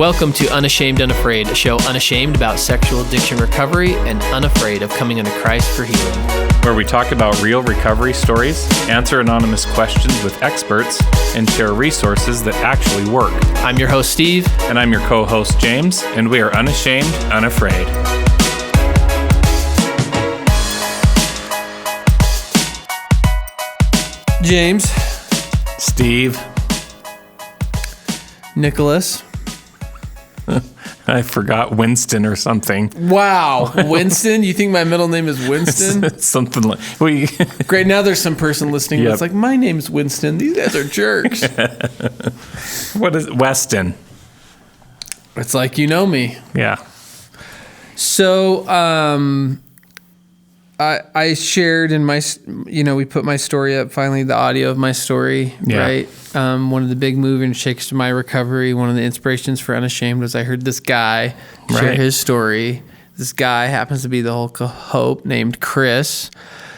Welcome to Unashamed, Unafraid, a show unashamed about sexual addiction recovery and unafraid of coming into Christ for healing. Where we talk about real recovery stories, answer anonymous questions with experts, and share resources that actually work. I'm your host, Steve. And I'm your co-host, James, and we are unashamed, unafraid. James. Steve. Nicholas. I forgot Winston or something. Wow. Winston? You think my middle name is Winston? Something like... Great, now there's some person listening Yep. that's like, my name's Winston. These guys are jerks. What is it? Weston. It's like, you know me. Yeah. So, I shared in my, we put my story up, finally, the audio of my story, right? One of the big movers and shakers to my recovery, one of the inspirations for Unashamed was I heard this guy share his story. This guy happens to be the Hulk of Hope named Chris.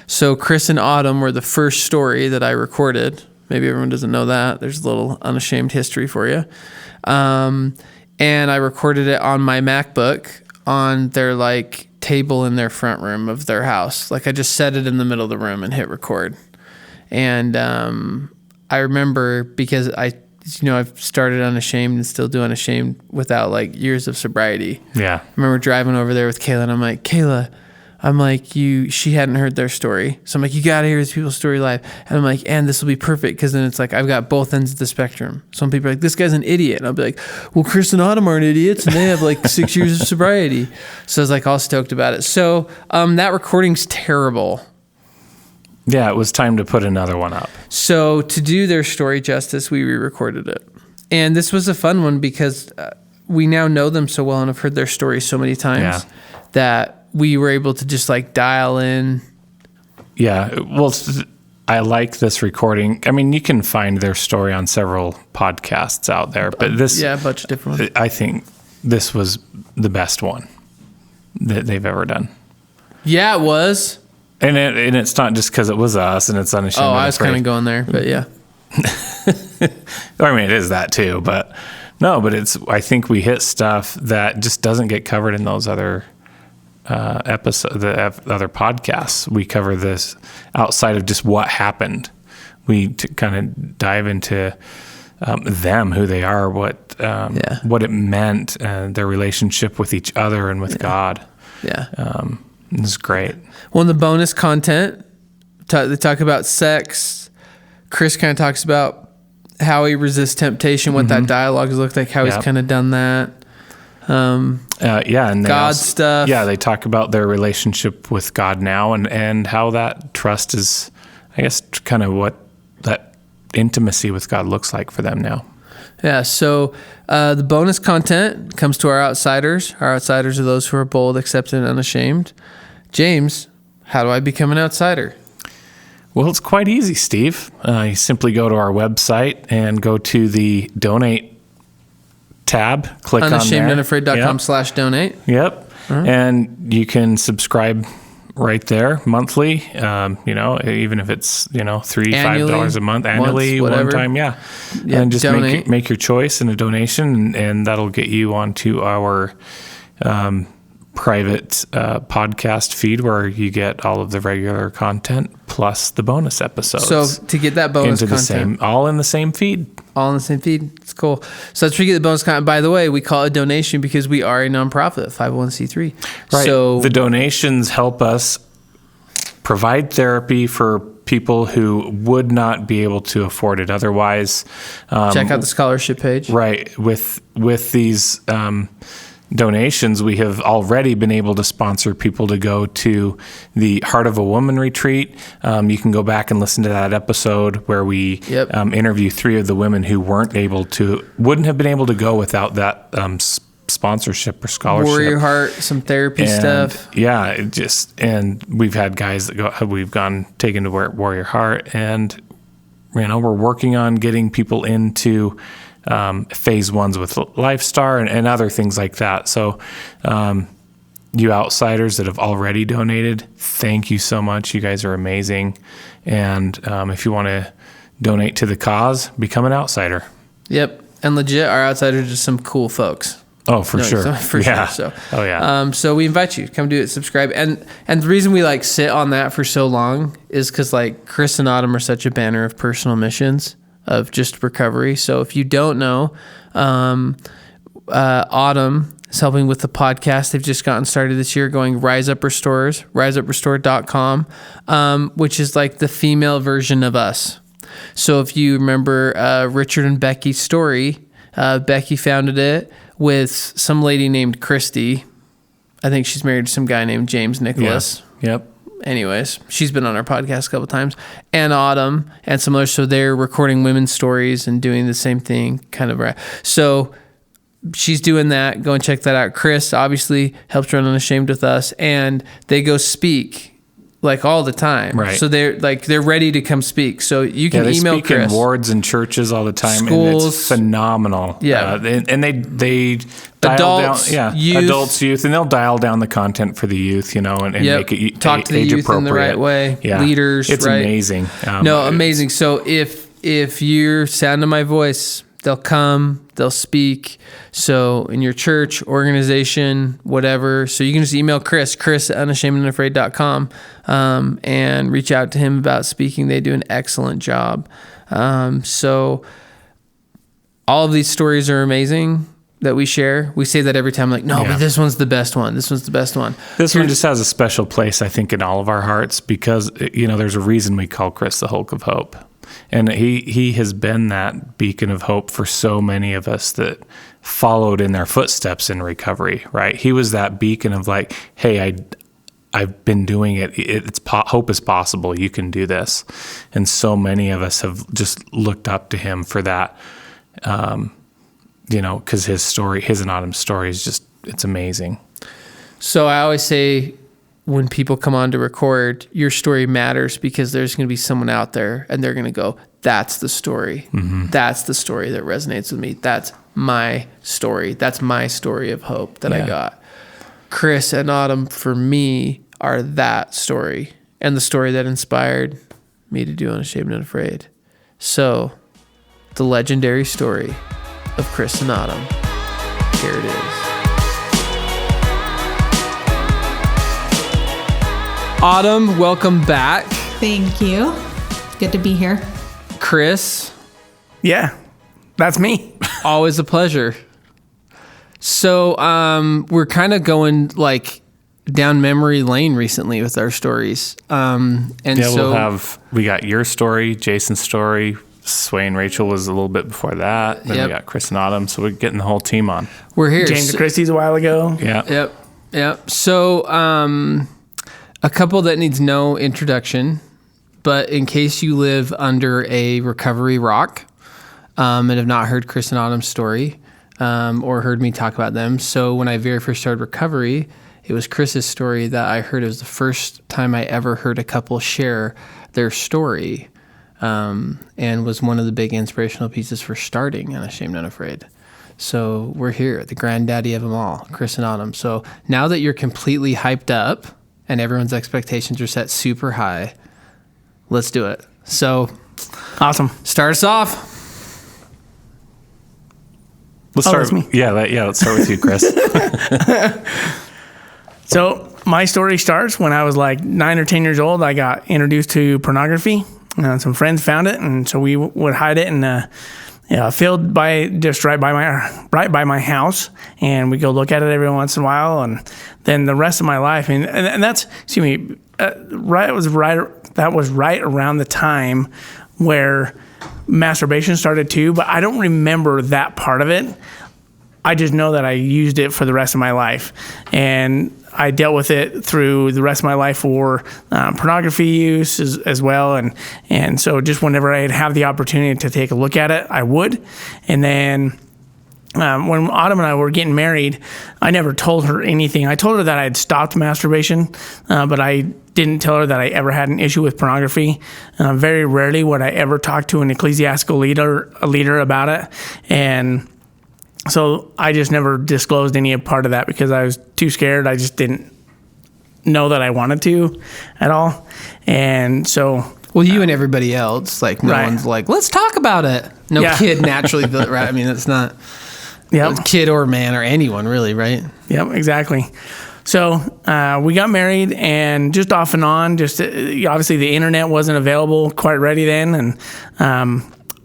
So Chris and Autumn were the first story that I recorded. Maybe everyone doesn't know that. There's a little Unashamed history for you. And I recorded it on my MacBook on their table in their front room of their house. I just set it in the middle of the room and hit record. And I remember because I've started Unashamed and still do Unashamed without years of sobriety. Yeah. I remember driving over there with Kayla and I'm like, Kayla, she hadn't heard their story. So I'm like, you got to hear these people's story live. And I'm like, and this will be perfect because then it's I've got both ends of the spectrum. Some people are like, this guy's an idiot. And I'll be like, well, Chris and Autumn aren't idiots and they have 6 years of sobriety. So I was all stoked about it. So that recording's terrible. Yeah, it was time to put another one up. So to do their story justice, we re-recorded it. And this was a fun one because we now know them so well and have heard their story so many times that we were able to just dial in. Yeah. Well, I like this recording. I mean, you can find their story on several podcasts out there, but this... Yeah, a bunch of different ones. I think this was the best one that they've ever done. Yeah, it was. And it's not just because it was us and it's Unashamed. Oh, I was kind of going there, but yeah. I mean, it is that too, but no, but I think we hit stuff that just doesn't get covered in those other episodes, the other podcasts. We cover this outside of just what happened. We kind of dive into them, who they are, what it meant, their relationship with each other and with God. Yeah. It's great. Well, in the bonus content, they talk about sex. Chris kind of talks about how he resists temptation, what that dialogue has looked like, how he's kind of done that. And God stuff. Yeah, they talk about their relationship with God now and how that trust is, I guess, kind of what that intimacy with God looks like for them now. Yeah, so the bonus content comes to our outsiders. Our outsiders are those who are bold, accepted, and unashamed. James, how do I become an outsider? Well, it's quite easy, Steve. You simply go to our website and go to the donate tab. Click on there. unashamedunafraid.com/donate. Yep. Uh-huh. And you can subscribe right there monthly, even if it's, $3-5 a month, annually, one time. Yeah. And just make your choice in a donation and that'll get you onto our, private podcast feed where you get all of the regular content plus the bonus episodes. So to get that bonus content, all in the same feed. All in the same feed. It's cool. So that's where you get the bonus content. By the way, we call it a donation because we are a nonprofit, 501c3. Right. So the donations help us provide therapy for people who would not be able to afford it otherwise. Check out the scholarship page. Right. With these donations, we have already been able to sponsor people to go to the Heart of a Woman retreat. You can go back and listen to that episode where we interview 3 of the women who wouldn't have been able to go without that sponsorship or scholarship. Warrior Heart, some therapy stuff. Yeah, and we've had guys that we've taken to Warrior Heart, and we're working on getting people into phase 1s with Lifestar and other things like that. So you outsiders that have already donated, thank you so much. You guys are amazing. And if you want to donate to the cause, become an outsider. Yep. And legit, our outsiders are just some cool folks. Oh, for sure. For sure. So, oh yeah. So we invite you, come do it, subscribe. And the reason we like sit on that for so long is because like Chris and Autumn are such a banner of personal missions of just recovery. So if you don't know, Autumn is helping with the podcast. They've just gotten started this year going Rise Up Restores, riseuprestore.com, which is like the female version of us. So if you remember Richard and Becky's story, Becky founded it with some lady named Christy. I think she's married to some guy named James Nicholas. Yeah. Yep. Anyways, she's been on our podcast a couple times. And Autumn and some others. So they're recording women's stories and doing the same thing, kind of. Right. So she's doing that. Go and check that out. Chris obviously helps run Unashamed with us, and they go speak like all the time. Right. So they're ready to come speak. So you can email speak Chris. In wards and churches all the time. Schools. And it's phenomenal. Yeah. And they Adults, dial down, youth. adults, youth, and they'll dial down the content for the youth, and make it talk to the age youth in the right way. Yeah. Leaders, it's right? amazing. Amazing. So if you're sound of my voice, they'll come, they'll speak. So in your church, organization, whatever. So you can just email Chris at unashamedandafraid.com, and reach out to him about speaking. They do an excellent job. So all of these stories are amazing that we share. We say that every time, like, but this one's the best one. This one's the best one. This one just has a special place, I think, in all of our hearts because, there's a reason we call Chris the Hulk of Hope. And he has been that beacon of hope for so many of us that followed in their footsteps in recovery, right? He was that beacon of like, hey, I've been doing it. Hope is possible. You can do this. And so many of us have just looked up to him for that, because his and Autumn's story is just, it's amazing. So I always say, when people come on to record, your story matters because there's going to be someone out there and they're going to go, that's the story. Mm-hmm. That's the story that resonates with me. That's my story. That's my story of hope that I got. Chris and Autumn, for me, are that story and the story that inspired me to do Unashamed and Unafraid. So, the legendary story of Chris and Autumn. Here it is. Autumn, welcome back. Thank you. Good to be here. Chris. Yeah, that's me. Always a pleasure. So we're kind of going like down memory lane recently with our stories. We got your story, Jason's story. Sway and Rachel was a little bit before that. Then we got Chris and Autumn. So we're getting the whole team on. We're here. James and Christie's a while ago. Yeah. Yep. So a couple that needs no introduction, but in case you live under a recovery rock and have not heard Chris and Autumn's story or heard me talk about them. So when I very first started recovery, it was Chris's story that I heard. It was the first time I ever heard a couple share their story, and was one of the big inspirational pieces for starting Unashamed and Unafraid. So we're here, the granddaddy of them all, Chris and Autumn. So now that you're completely hyped up, and everyone's expectations are set super high, let's do it. So, awesome. Start us off. Let's start. That's me. Let's start with you, Chris. So my story starts when I was like 9 or 10 years old. I got introduced to pornography. Some friends found it, and so we would hide it in a field just right by my house, and we go look at it every once in a while. And then the rest of my life, and that's that was right around the time where masturbation started too. But I don't remember that part of it. I just know that I used it for the rest of my life, and I dealt with it through the rest of my life for pornography use as well. And so just whenever I'd have the opportunity to take a look at it, I would. And then when Autumn and I were getting married, I never told her anything. I told her that I had stopped masturbation, but I didn't tell her that I ever had an issue with pornography. Very rarely would I ever talk to an ecclesiastical leader about it. And so I just never disclosed any part of that because I was too scared. I just didn't know that I wanted to at all. And so Well, you and everybody else, like no Right. one's like, let's talk about it. No Yeah. kid naturally, right? I mean, it's not kid or man or anyone really, right? Yep, exactly. So we got married, and just off and on, obviously the internet wasn't available quite ready then, and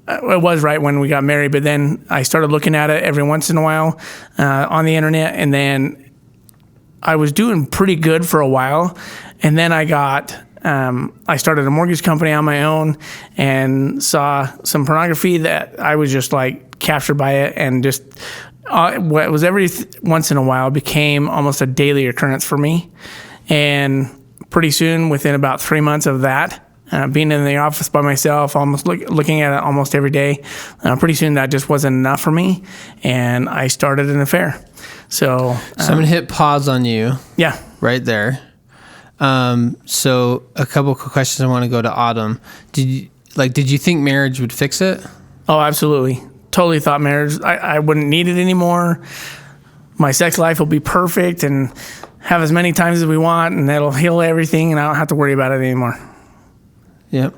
it was right when we got married, but then I started looking at it every once in a while on the internet, and then I was doing pretty good for a while, and then I started a mortgage company on my own and saw some pornography that I was just like captured by it, and just what was every once in a while became almost a daily occurrence for me. And pretty soon, within about 3 months of that, being in the office by myself, almost looking at it almost every day, pretty soon that just wasn't enough for me, and I started an affair. So I'm going to hit pause on you. Yeah. Right there. So a couple of questions. I want to go to Autumn. Did you think marriage would fix it? Oh, absolutely. Totally thought marriage, I wouldn't need it anymore. My sex life will be perfect and have as many times as we want, and that'll heal everything, and I don't have to worry about it anymore. Yep.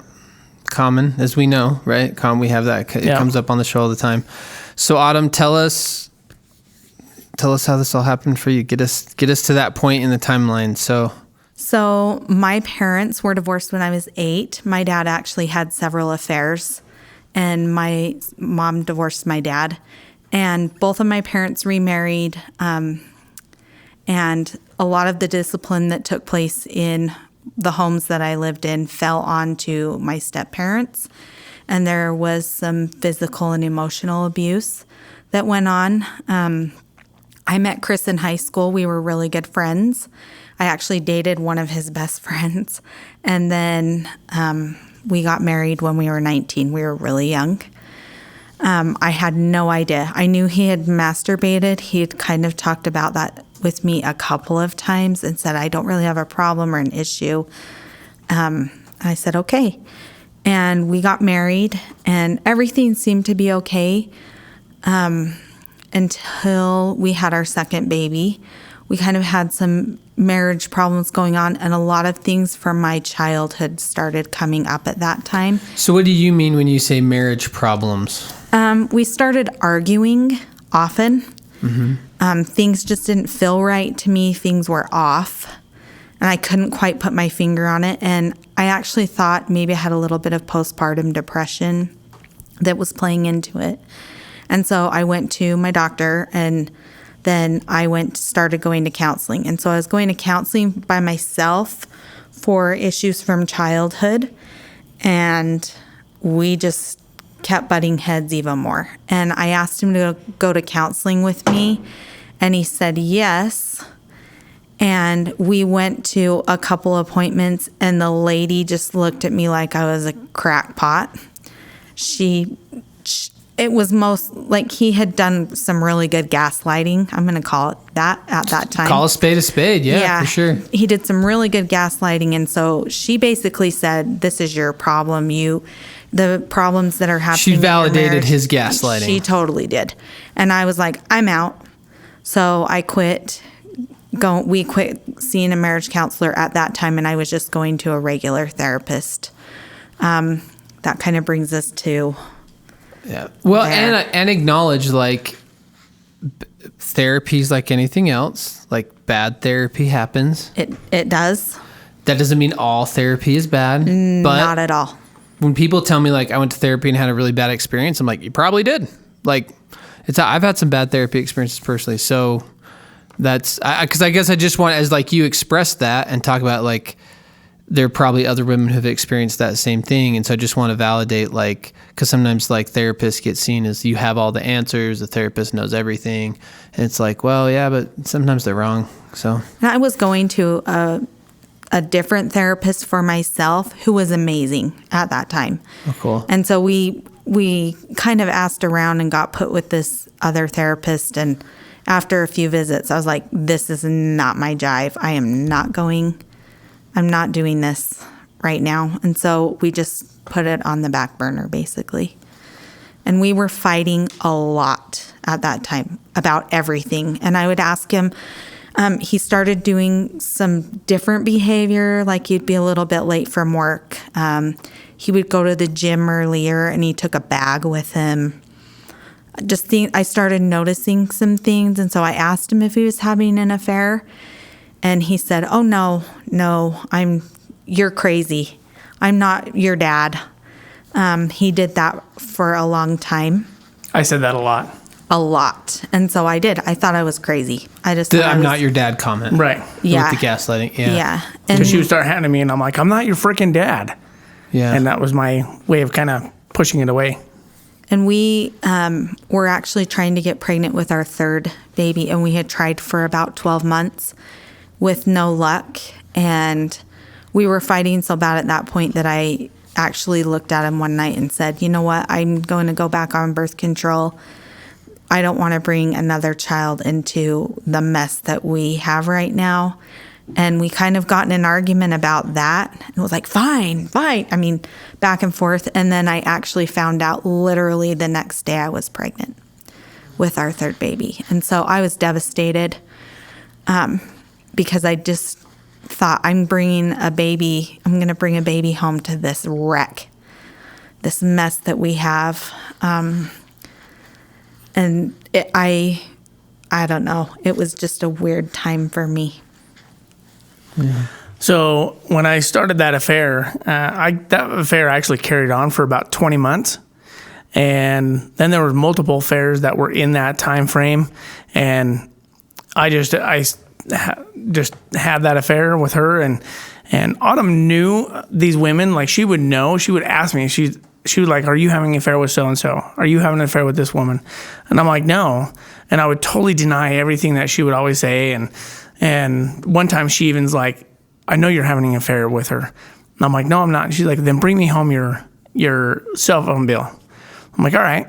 Common, as we know, right? We have that. It comes up on the show all the time. So Autumn, tell us how this all happened for you. Get us to that point in the timeline. So my parents were divorced when I was 8. My dad actually had several affairs, and my mom divorced my dad. And both of my parents remarried, and a lot of the discipline that took place in the homes that I lived in fell onto my step-parents. And there was some physical and emotional abuse that went on. I met Chris in high school. We were really good friends. I actually dated one of his best friends. And then we got married when we were 19. We were really young. I had no idea. I knew he had masturbated. He had kind of talked about that with me a couple of times and said, I don't really have a problem or an issue. I said, okay. And we got married, and everything seemed to be okay until we had our second baby. We kind of had some marriage problems going on, and a lot of things from my childhood started coming up at that time. So what do you mean when you say marriage problems? We started arguing often. Mm-hmm. Things just didn't feel right to me. Things were off, and I couldn't quite put my finger on it. And I actually thought maybe I had a little bit of postpartum depression that was playing into it. And so I went to my doctor, and then I started going to counseling. And so I was going to counseling by myself for issues from childhood, and we just kept butting heads even more. And I asked him to go to counseling with me, and he said yes. And we went to a couple appointments, and the lady just looked at me like I was a crackpot. It was most like he had done some really good gaslighting. I'm going to call it that at that time. Call a spade, yeah, for sure. He did some really good gaslighting. And so she basically said, this is your problem. The problems that are happening. She validated in your marriage, his gaslighting. She totally did. And I was like, I'm out. So I quit. We quit seeing a marriage counselor at that time, and I was just going to a regular therapist. That kind of brings us to... Yeah. Well, and acknowledge, like, therapy's like anything else. Like, bad therapy happens. It does. That doesn't mean all therapy is bad. But not at all. When people tell me, like, I went to therapy and had a really bad experience, I'm like, you probably did. Like, I've had some bad therapy experiences personally. So that's, because I guess I just want, as like you express that and talk about, like, there are probably other women who have experienced that same thing. And so I just want to validate, like, because sometimes, like, therapists get seen as you have all the answers, the therapist knows everything. And it's like, well, yeah, but sometimes they're wrong. So I was going to a different therapist for myself who was amazing at that time. Oh, cool. And so we kind of asked around and got put with this other therapist. And after a few visits, I was like, this is not my jive. I'm not doing this right now. And so we just put it on the back burner, basically. And we were fighting a lot at that time about everything. And I would ask him, He started doing some different behavior, like he'd be a little bit late from work. He would go to the gym earlier, and he took a bag with him. I started noticing some things, and so I asked him if he was having an affair, and he said, "Oh no, you're crazy. I'm not your dad." He did that for a long time. I said that a lot. A lot. And so I did. I thought I was crazy. I just I'm not your dad comment. Right. Yeah. With the gaslighting. Yeah. Yeah. Because she would start handing me, and I'm like, I'm not your freaking dad. Yeah. And that was my way of kind of pushing it away. And we were actually trying to get pregnant with our third baby, and we had tried for about 12 months with no luck. And we were fighting so bad at that point that I actually looked at him one night and said, "You know what? I'm going to go back on birth control. I don't want to bring another child into the mess that we have right now." And we kind of got in an argument about that. It was like, fine. I mean, back and forth. And then I actually found out literally the next day I was pregnant with our third baby. And so I was devastated because I just thought, I'm going to bring a baby home to this wreck, this mess that we have. And I don't know. It was just a weird time for me. Yeah. So when I started that affair, that affair actually carried on for about 20 months. And then there were multiple affairs that were in that time frame. And I just had that affair with her. And Autumn knew these women. Like, she would know. She would ask me. She was like, "Are you having an affair with so-and-so? Are you having an affair with this woman?" And I'm like, "No." And I would totally deny everything that she would always say. And one time she even's like, "I know you're having an affair with her." And I'm like, "No, I'm not." And she's like, "Then bring me home your cell phone bill." I'm like, "All right."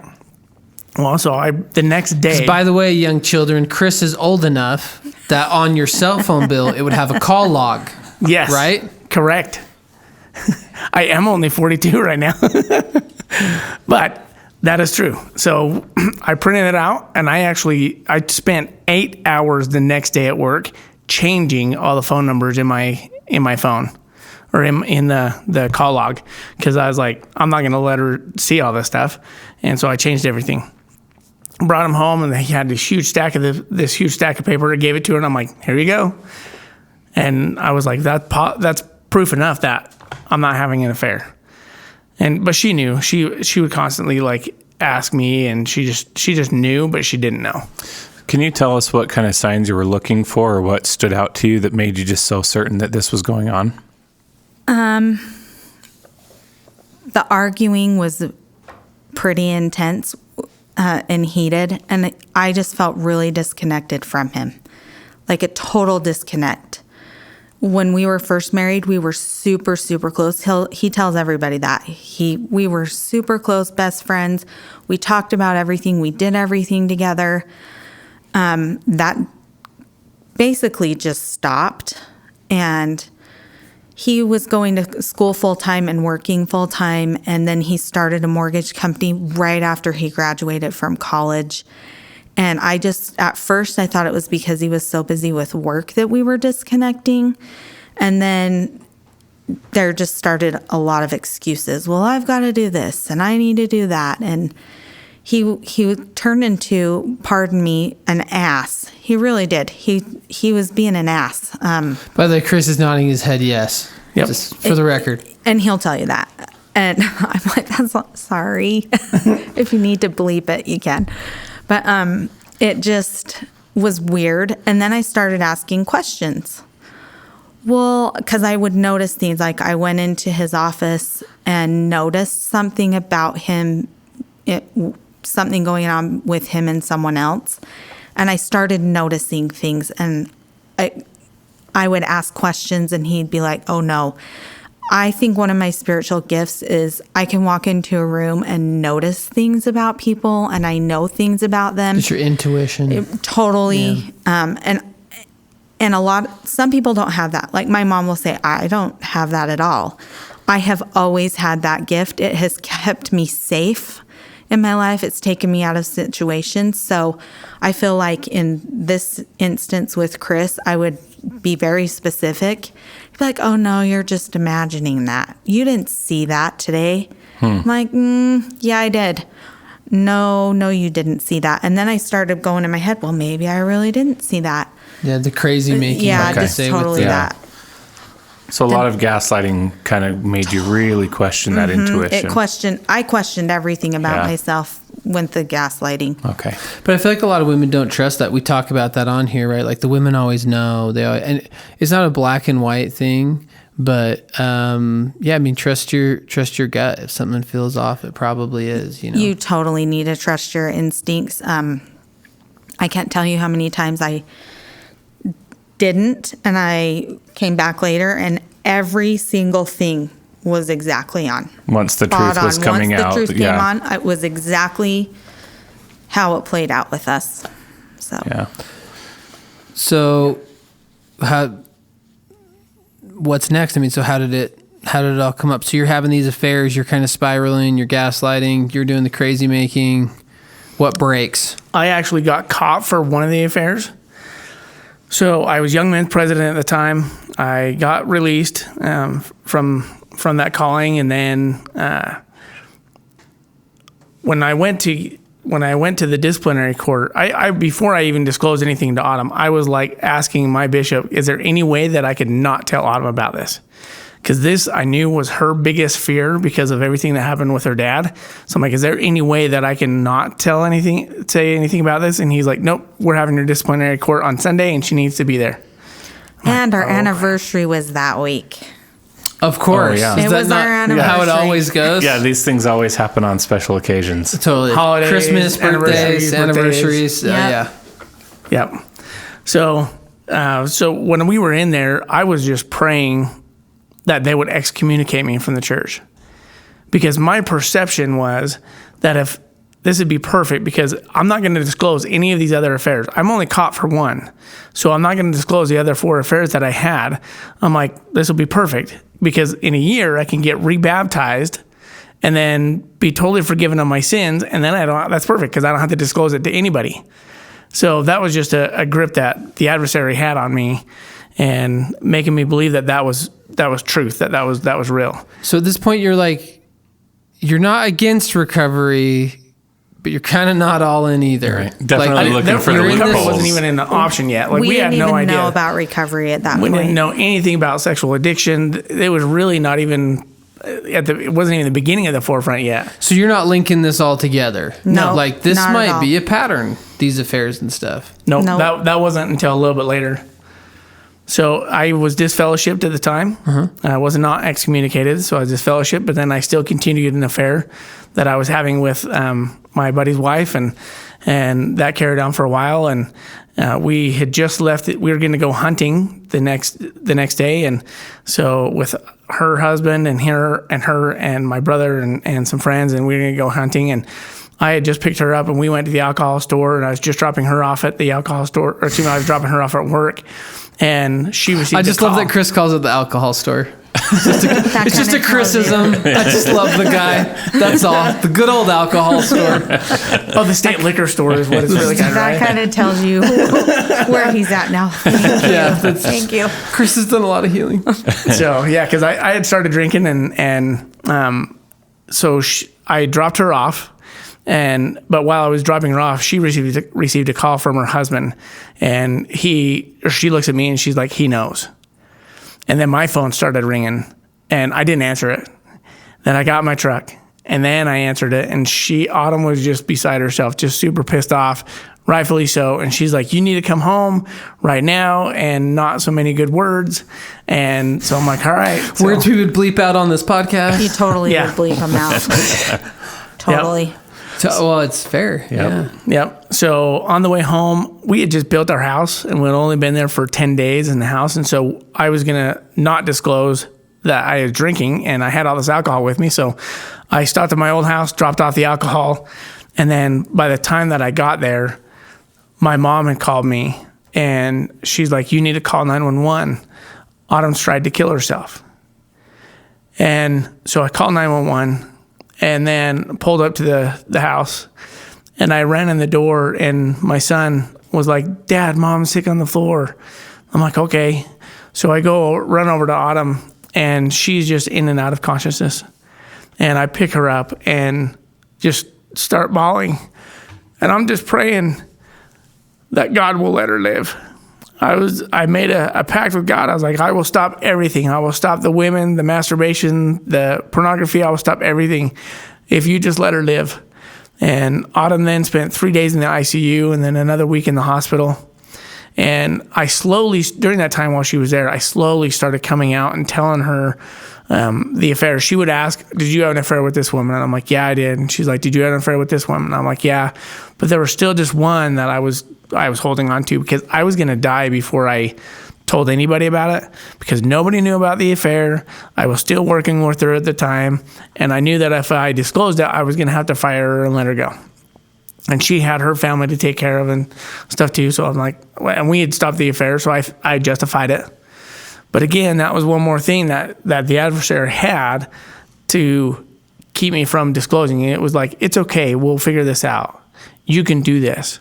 Well, so the next day. By the way, young children, Chris is old enough that on your cell phone bill, it would have a call log. Yes. Right? Correct. I am only 42 right now. But that is true. So I printed it out, and I spent 8 hours the next day at work changing all the phone numbers in my phone, or in the call log, because I was like, I'm not going to let her see all this stuff. And so I changed everything. Brought him home, and he had this huge stack of paper. I gave it to her, and I'm like, "Here you go." And I was like, that's proof enough that I'm not having an affair. But she knew. She would constantly like ask me, and she just knew, but she didn't know. Can you tell us what kind of signs you were looking for, or what stood out to you that made you just so certain that this was going on? The arguing was pretty intense and heated, and I just felt really disconnected from him, like a total disconnect. When we were first married, we were super, super close. He tells everybody that. We were super close, best friends. We talked about everything. We did everything together. That basically just stopped. And he was going to school full-time and working full-time. And then he started a mortgage company right after he graduated from college. And at first I thought it was because he was so busy with work that we were disconnecting. And then there just started a lot of excuses. Well, I've got to do this and I need to do that. And he turned into, pardon me, an ass. He really did. He was being an ass. By the way, Chris is nodding his head yes. Yep. Just for the record. And he'll tell you that. And I'm like, sorry. If you need to bleep it, you can. But it just was weird. And then I started asking questions. Well, because I would notice things. Like, I went into his office and noticed something about him, something going on with him and someone else. And I started noticing things. And I would ask questions, and he'd be like, "Oh, no." I think one of my spiritual gifts is I can walk into a room and notice things about people, and I know things about them. It's your intuition. Totally. Yeah. And some people don't have that. Like, my mom will say, I don't have that at all. I have always had that gift. It has kept me safe in my life. It's taken me out of situations. So I feel like in this instance with Chris, I would be very specific. Be like, oh no, you're just imagining that. You didn't see that today. I'm like, yeah, I did. No, you didn't see that. And then I started going in my head, well, maybe I really didn't see that. Yeah, the crazy making. Yeah, just totally that. So a lot of gaslighting kind of made you really question that intuition. I questioned everything about myself with the gaslighting. Okay. But I feel like a lot of women don't trust that. We talk about that on here, right? Like the women always know. And it's not a black and white thing, but I mean, trust your gut. If something feels off, it probably is. You totally need to trust your instincts. I can't tell you how many times I didn't, and I came back later, and every single thing was exactly on. Once the truth was coming out. Once the truth came on, it was exactly how it played out with us. So what's next? I mean, so how did it all come up? So you're having these affairs, you're kind of spiraling, you're gaslighting, you're doing the crazy making. What breaks? I actually got caught for one of the affairs. So I was young men's president at the time. I got released from that calling, and then when I went to the disciplinary court, I before I even disclosed anything to Autumn, I was like asking my bishop, is there any way that I could not tell Autumn about this? Because this I knew was her biggest fear because of everything that happened with her dad. So I'm like, is there any way that I can not say anything about this? And he's like, nope, we're having your disciplinary court on Sunday, and she needs to be there. And our anniversary was that week. Of course. Oh, yeah. It was our anniversary. How it always goes? Yeah, these things always happen on special occasions. Totally. Holidays, Christmas, birthdays, anniversaries. Yep. Yep. So when we were in there, I was just praying that they would excommunicate me from the church, because my perception was that if this would be perfect, because I'm not going to disclose any of these other affairs. I'm only caught for one, so I'm not going to disclose the other 4 affairs that I had. I'm like, this will be perfect, because in a year I can get rebaptized and then be totally forgiven of my sins, and then that's perfect, because I don't have to disclose it to anybody. So that was just a grip that the adversary had on me, and making me believe that was truth, that was real. So at this point, you're not against recovery, but you're kind of not all in either. Right. Definitely looking for the recovery loopholes. wasn't even an option yet. Like we had no idea. We didn't even know about recovery at that point. We didn't know anything about sexual addiction. It was really not even it wasn't even the beginning of the forefront yet. So you're not linking this all together. No, like this not at might all. be a pattern. These affairs and stuff. No, Nope. that wasn't until a little bit later. So I was disfellowshipped at the time. I was not excommunicated, so I was disfellowshipped, but then I still continued an affair that I was having with my buddy's wife, and that carried on for a while. And we had just left. We were going to go hunting the next day, and so with her husband and her and my brother and some friends, and we were going to go hunting. And I had just picked her up, and we went to the alcohol store, and I was just dropping her off at the alcohol store, or excuse me, I was dropping her off at work, and she received I just a call. love that Chris calls it the alcohol store. It's just a criticism. I just love the guy. That's all. The good old alcohol store. Oh, the state liquor store is what it's really kind of, That right? kind of tells you where he's at now. Thank you. Chris has done a lot of healing. So yeah, because I had started drinking, and so I dropped her off. But while I was dropping her off, she received a call from her husband, and she looks at me and she's like, he knows. And then my phone started ringing, and I didn't answer it. Then I got in my truck, and then I answered it, and Autumn was just beside herself, just super pissed off, rightfully so. And she's like, you need to come home right now, and not so many good words. And so I'm like, all right. So, Words we would bleep out on this podcast. You totally Yeah. would bleep him out. Totally. Yep. Well, it's fair. Yeah. Yep. So on the way home, we had just built our house, and we'd only been there for 10 days in the house. And so I was going to not disclose that I was drinking, and I had all this alcohol with me. So I stopped at my old house, dropped off the alcohol. And then by the time that I got there, my mom had called me, and she's like, you need to call 911. Autumn's tried to kill herself. And so I called 911. and then pulled up to the house. And I ran in the door, and my son was like, Dad, Mom's sick on the floor. I'm like, okay. So I run over to Autumn, and she's just in and out of consciousness. And I pick her up and just start bawling. And I'm just praying that God will let her live. I made a pact with God. I was like, I will stop everything. I will stop the women, the masturbation, the pornography. I will stop everything if you just let her live. And Autumn then spent 3 days in the ICU and then another week in the hospital. And I slowly, during that time while she was there, I slowly started coming out and telling her the affair. She would ask, did you have an affair with this woman? And I'm like, yeah, I did. And she's like, did you have an affair with this woman? And I'm like, yeah. But there was still just one that I was holding on to because I was going to die before I told anybody about it because nobody knew about the affair. I was still working with her at the time, and I knew that if I disclosed it, I was going to have to fire her and let her go. And she had her family to take care of and stuff too. So I'm like, and we had stopped the affair, so I justified it. But again, that was one more thing that the adversary had to keep me from disclosing it. It was like, it's okay, we'll figure this out. You can do this.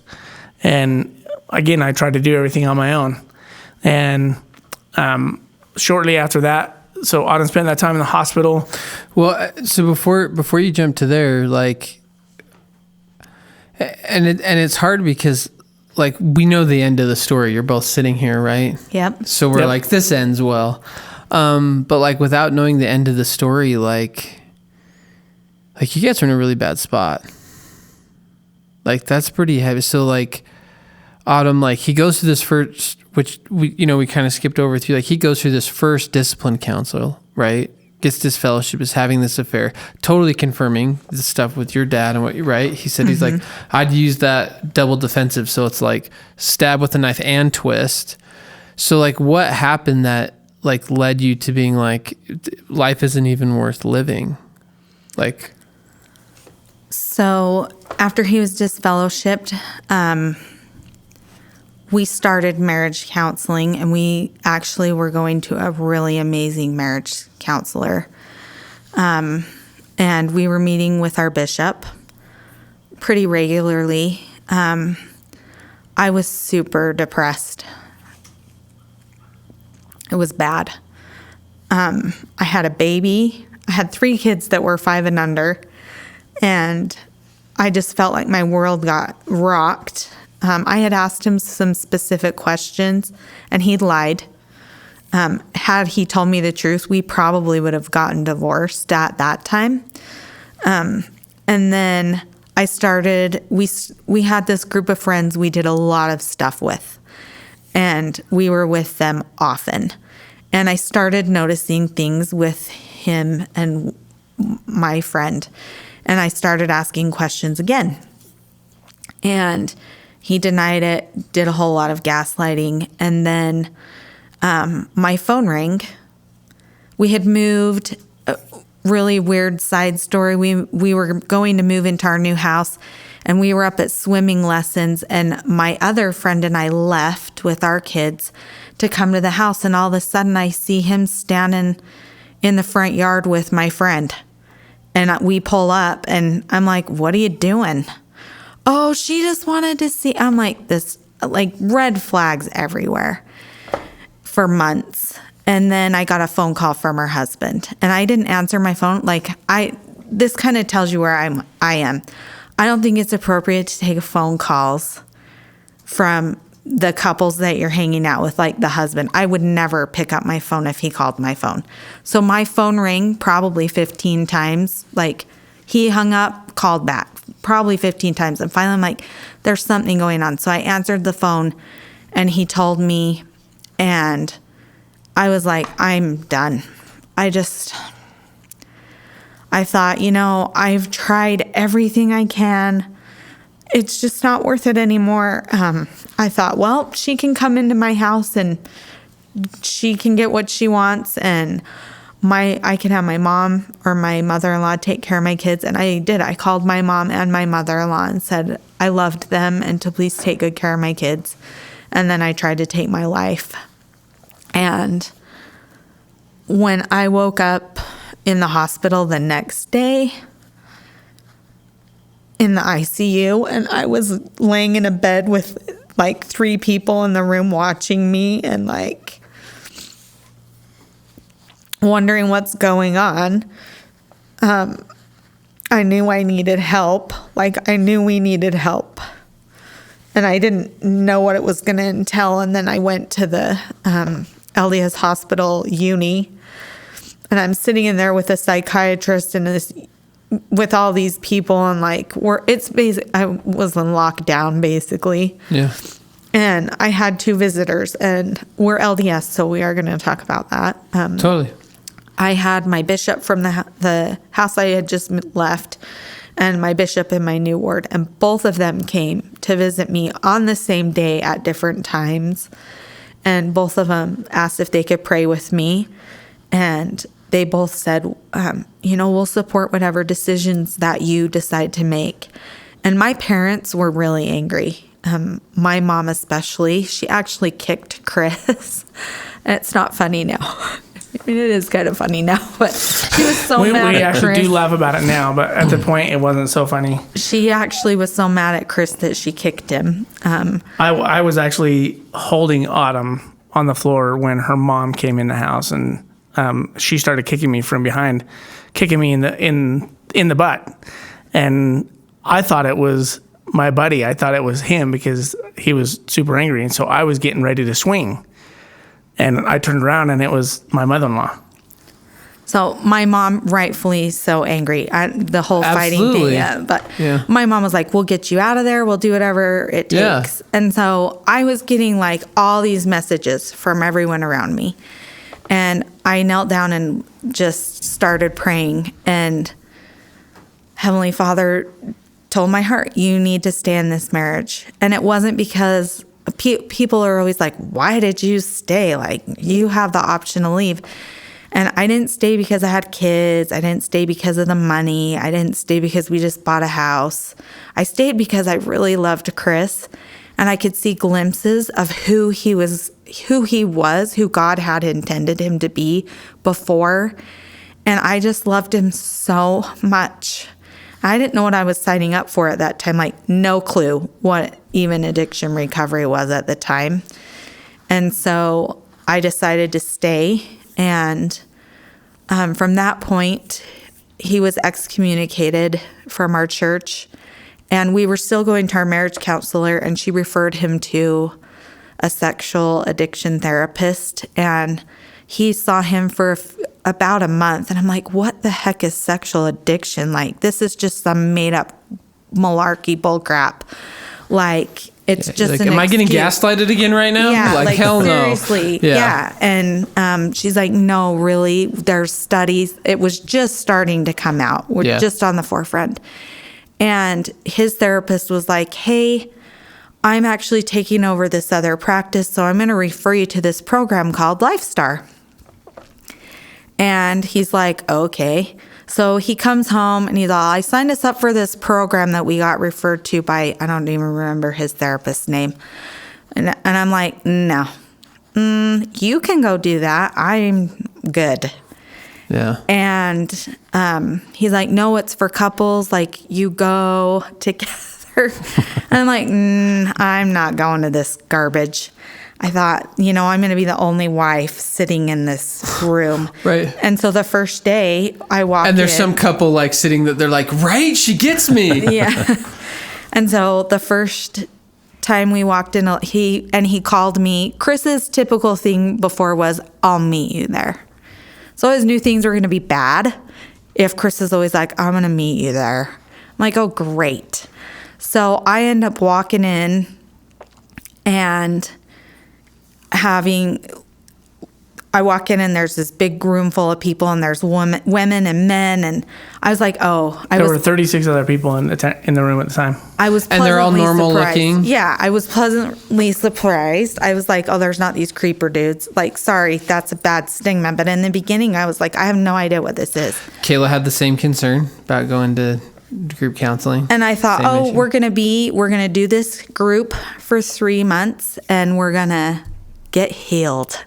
And again, I tried to do everything on my own. And shortly after that, so Autumn spent that time in the hospital. Well, so before you jump to there, like, and it's hard because, like, we know the end of the story. You're both sitting here, right? Yep. So we're like, this ends well. But like, without knowing the end of the story, like you guys are in a really bad spot. Like, that's pretty heavy. So like, Autumn, like, he goes through this first, which we kind of skipped over through. Like, he goes through this first discipline council, right? Gets this fellowship, is having this affair, totally confirming the stuff with your dad and what you, right? He said, he's like, I'd use that double defensive. So it's like stab with a knife and twist. So like, what happened that like led you to being like, life isn't even worth living? Like, so after he was disfellowshipped, we started marriage counseling, and we actually were going to a really amazing marriage counselor. And we were meeting with our bishop pretty regularly. I was super depressed. It was bad. I had a baby. I had 3 kids that were 5 and under. And I just felt like my world got rocked. I had asked him some specific questions, and he'd lied. Had he told me the truth, we probably would have gotten divorced at that time. And then I started, we had this group of friends we did a lot of stuff with, and we were with them often. And I started noticing things with him and my friend, and I started asking questions again. And he denied it, did a whole lot of gaslighting. And then my phone rang. We had moved, a really weird side story. We were going to move into our new house, and we were up at swimming lessons, and my other friend and I left with our kids to come to the house. And all of a sudden I see him standing in the front yard with my friend. And we pull up, and I'm like, what are you doing? Oh, she just wanted to see. I'm like, this, like, red flags everywhere for months. And then I got a phone call from her husband, and I didn't answer my phone. Like, this kind of tells you where I am. I don't think it's appropriate to take phone calls from the couples that you're hanging out with, like the husband. I would never pick up my phone if he called my phone. So my phone rang probably 15 times. Like, he hung up, called back probably 15 times. And finally I'm like, there's something going on. So I answered the phone, and he told me, and I was like, I'm done. I thought, I've tried everything I can. It's just not worth it anymore. I thought, well, she can come into my house and she can get what she wants, and I can have my mom or my mother-in-law take care of my kids. And I did. I called my mom and my mother-in-law and said I loved them and to please take good care of my kids. And then I tried to take my life. And when I woke up in the hospital the next day, in the ICU, and I was laying in a bed with like 3 people in the room watching me and like wondering what's going on. I knew I needed help. Like, I knew we needed help. And I didn't know what it was going to entail. And then I went to the LDS hospital uni. And I'm sitting in there with a psychiatrist and with all these people. And like, I was in lockdown, basically. Yeah. And I had 2 visitors. And we're LDS, so we are going to talk about that. Totally. I had my bishop from the house I had just left and my bishop in my new ward, and both of them came to visit me on the same day at different times. And both of them asked if they could pray with me. And they both said, we'll support whatever decisions that you decide to make. And my parents were really angry. My mom especially. She actually kicked Chris. And it's not funny now. I mean, it is kind of funny now, but she was so mad at Chris. We actually do laugh about it now, but at the point, it wasn't so funny. She actually was so mad at Chris that she kicked him. I was actually holding Autumn on the floor when her mom came in the house, and she started kicking me from behind, kicking me in the butt. And I thought it was my buddy. I thought it was him because he was super angry, and so I was getting ready to swing. And I turned around, and it was my mother-in-law. So my mom, rightfully so angry at the whole fighting thing. Yeah, but my mom was like, we'll get you out of there. We'll do whatever it takes. And so I was getting like all these messages from everyone around me. And I knelt down and just started praying. And Heavenly Father told my heart, you need to stay in this marriage. And it wasn't because people are always like, why did you stay? Like, you have the option to leave. And I didn't stay because I had kids. I didn't stay because of the money. I didn't stay because we just bought a house. I stayed because I really loved Chris. And I could see glimpses of who he was, who God had intended him to be before. And I just loved him so much. I didn't know what I was signing up for at that time, like no clue what even addiction recovery was at the time. And so I decided to stay. And from that point, he was excommunicated from our church. And we were still going to our marriage counselor, and she referred him to a sexual addiction therapist. And he saw him for about a month. And I'm like, what the heck is sexual addiction? Like, this is just some made up malarkey bullcrap. Like, it's just like, an am I getting excuse. gaslighted again right now? Yeah, like hell seriously. no. Yeah. And she's like, no, really, there's studies. It was just starting to come out. We're just on the forefront. And his therapist was like, hey, I'm actually taking over this other practice, so I'm going to refer you to this program called LifeStar. And he's like, okay. So he comes home and he's all, I signed us up for this program that we got referred to by, I don't even remember his therapist's name. And I'm like, no, you can go do that. I'm good. Yeah. And he's like, no, it's for couples. Like, you go together. And I'm like, I'm not going to this garbage. I thought, I'm going to be the only wife sitting in this room. Right. And so the first day I walked in. And there's some couple like sitting that they're like, right, she gets me. Yeah. And so the first time we walked in, he called me. Chris's typical thing before was, I'll meet you there. So I always knew things were going to be bad if Chris is always like, I'm going to meet you there. I'm like, oh, great. So I end up walking in and I walk in and there's this big room full of people and there's women and men, and I was like, there were 36 other people in the room at the time. I was and they're all normal surprised. Looking. Yeah, I was pleasantly surprised. I was like, there's not these creeper dudes. Like, sorry, that's a bad stigma. But in the beginning, I was like, I have no idea what this is. Kayla had the same concern about going to group counseling. And I thought, we're going to do this group for 3 months and we're going to get healed.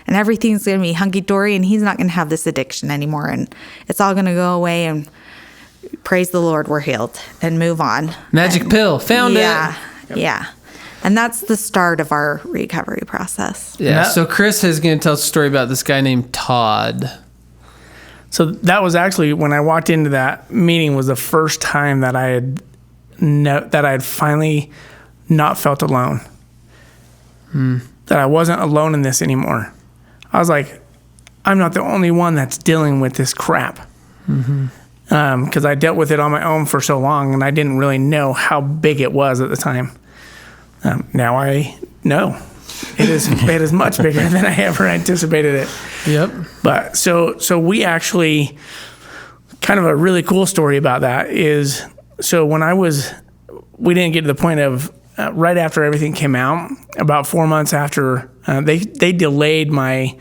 And everything's going to be hunky-dory, and he's not going to have this addiction anymore, and it's all going to go away, and praise the Lord, we're healed, and move on. Magic pill, found it. Yeah. And that's the start of our recovery process. Yeah. So Chris is going to tell us a story about this guy named Todd. So that was actually when I walked into that meeting was the first time that I had finally not felt alone. That I wasn't alone in this anymore. I was like, I'm not the only one that's dealing with this crap. Because I dealt with it on my own for so long, and I didn't really know how big it was at the time. Now I know it is much bigger than I ever anticipated it. Yep. But so we actually, kind of a really cool story about that is, so when we didn't get to the point of right after everything came out, about 4 months after, they delayed my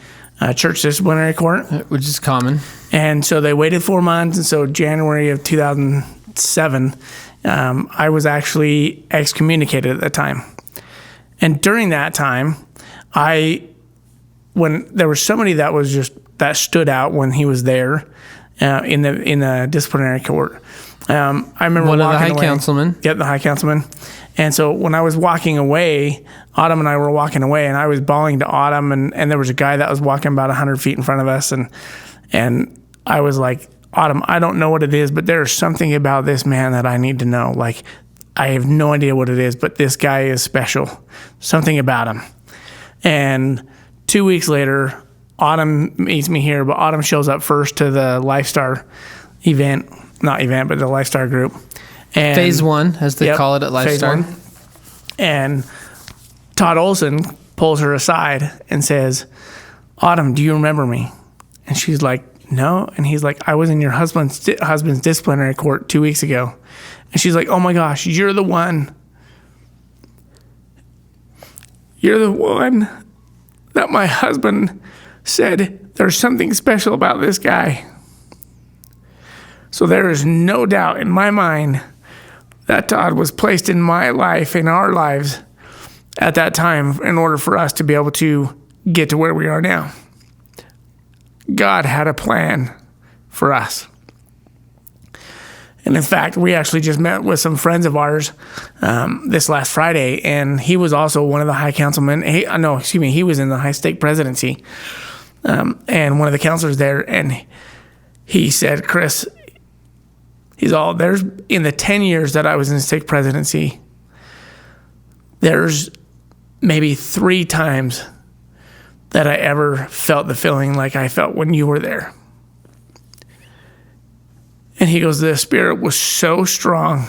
church disciplinary court, Which is common. and so they waited 4 months, and so January of 2007, I was actually excommunicated at that time. And during that time, when there was somebody that stood out when he was there in the disciplinary court. I remember One of the walking high away. councilmen. Yep, the high councilman. And so when I was walking away, Autumn and I were walking away, and I was bawling to Autumn, and there was a guy that was walking about 100 feet in front of us, and I was like, Autumn, I don't know what it is, but there's something about this man that I need to know. Like, I have no idea what it is, but this guy is special. Something about him. And 2 weeks later, Autumn meets me here, but Autumn shows up first to the Lifestar event. Not event, but the Lifestar group. And Phase 1, as they call it at Phase Lifestar. 1. And Todd Olson pulls her aside and says, Autumn, do you remember me? And she's like, no. And he's like, I was in your husband's disciplinary court 2 weeks ago. And she's like, oh my gosh, you're the one. You're the one that my husband said there's something special about this guy. So there is no doubt in my mind that Todd was placed in my life, in our lives, at that time in order for us to be able to get to where we are now. God had a plan for us. And in fact, we actually just met with some friends of ours this last Friday, and he was also one of the high councilmen. He was in the high stake presidency, and one of the counselors there, and he said, Chris, there's in the 10 years that I was in stake presidency, there's maybe 3 times that I ever felt the feeling like I felt when you were there. And he goes, the Spirit was so strong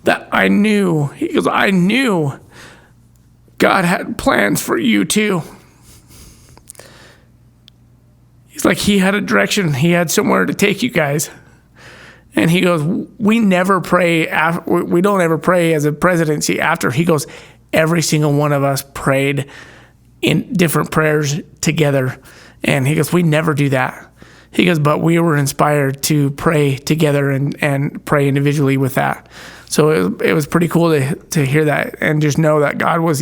that I knew God had plans for you too. He's like, he had a direction. He had somewhere to take you guys. And he goes, we never pray. We don't ever pray as a presidency after. He goes, every single one of us prayed in different prayers together. And he goes, we never do that. He goes, but we were inspired to pray together and pray individually with that. So it was pretty cool to hear that and just know that God was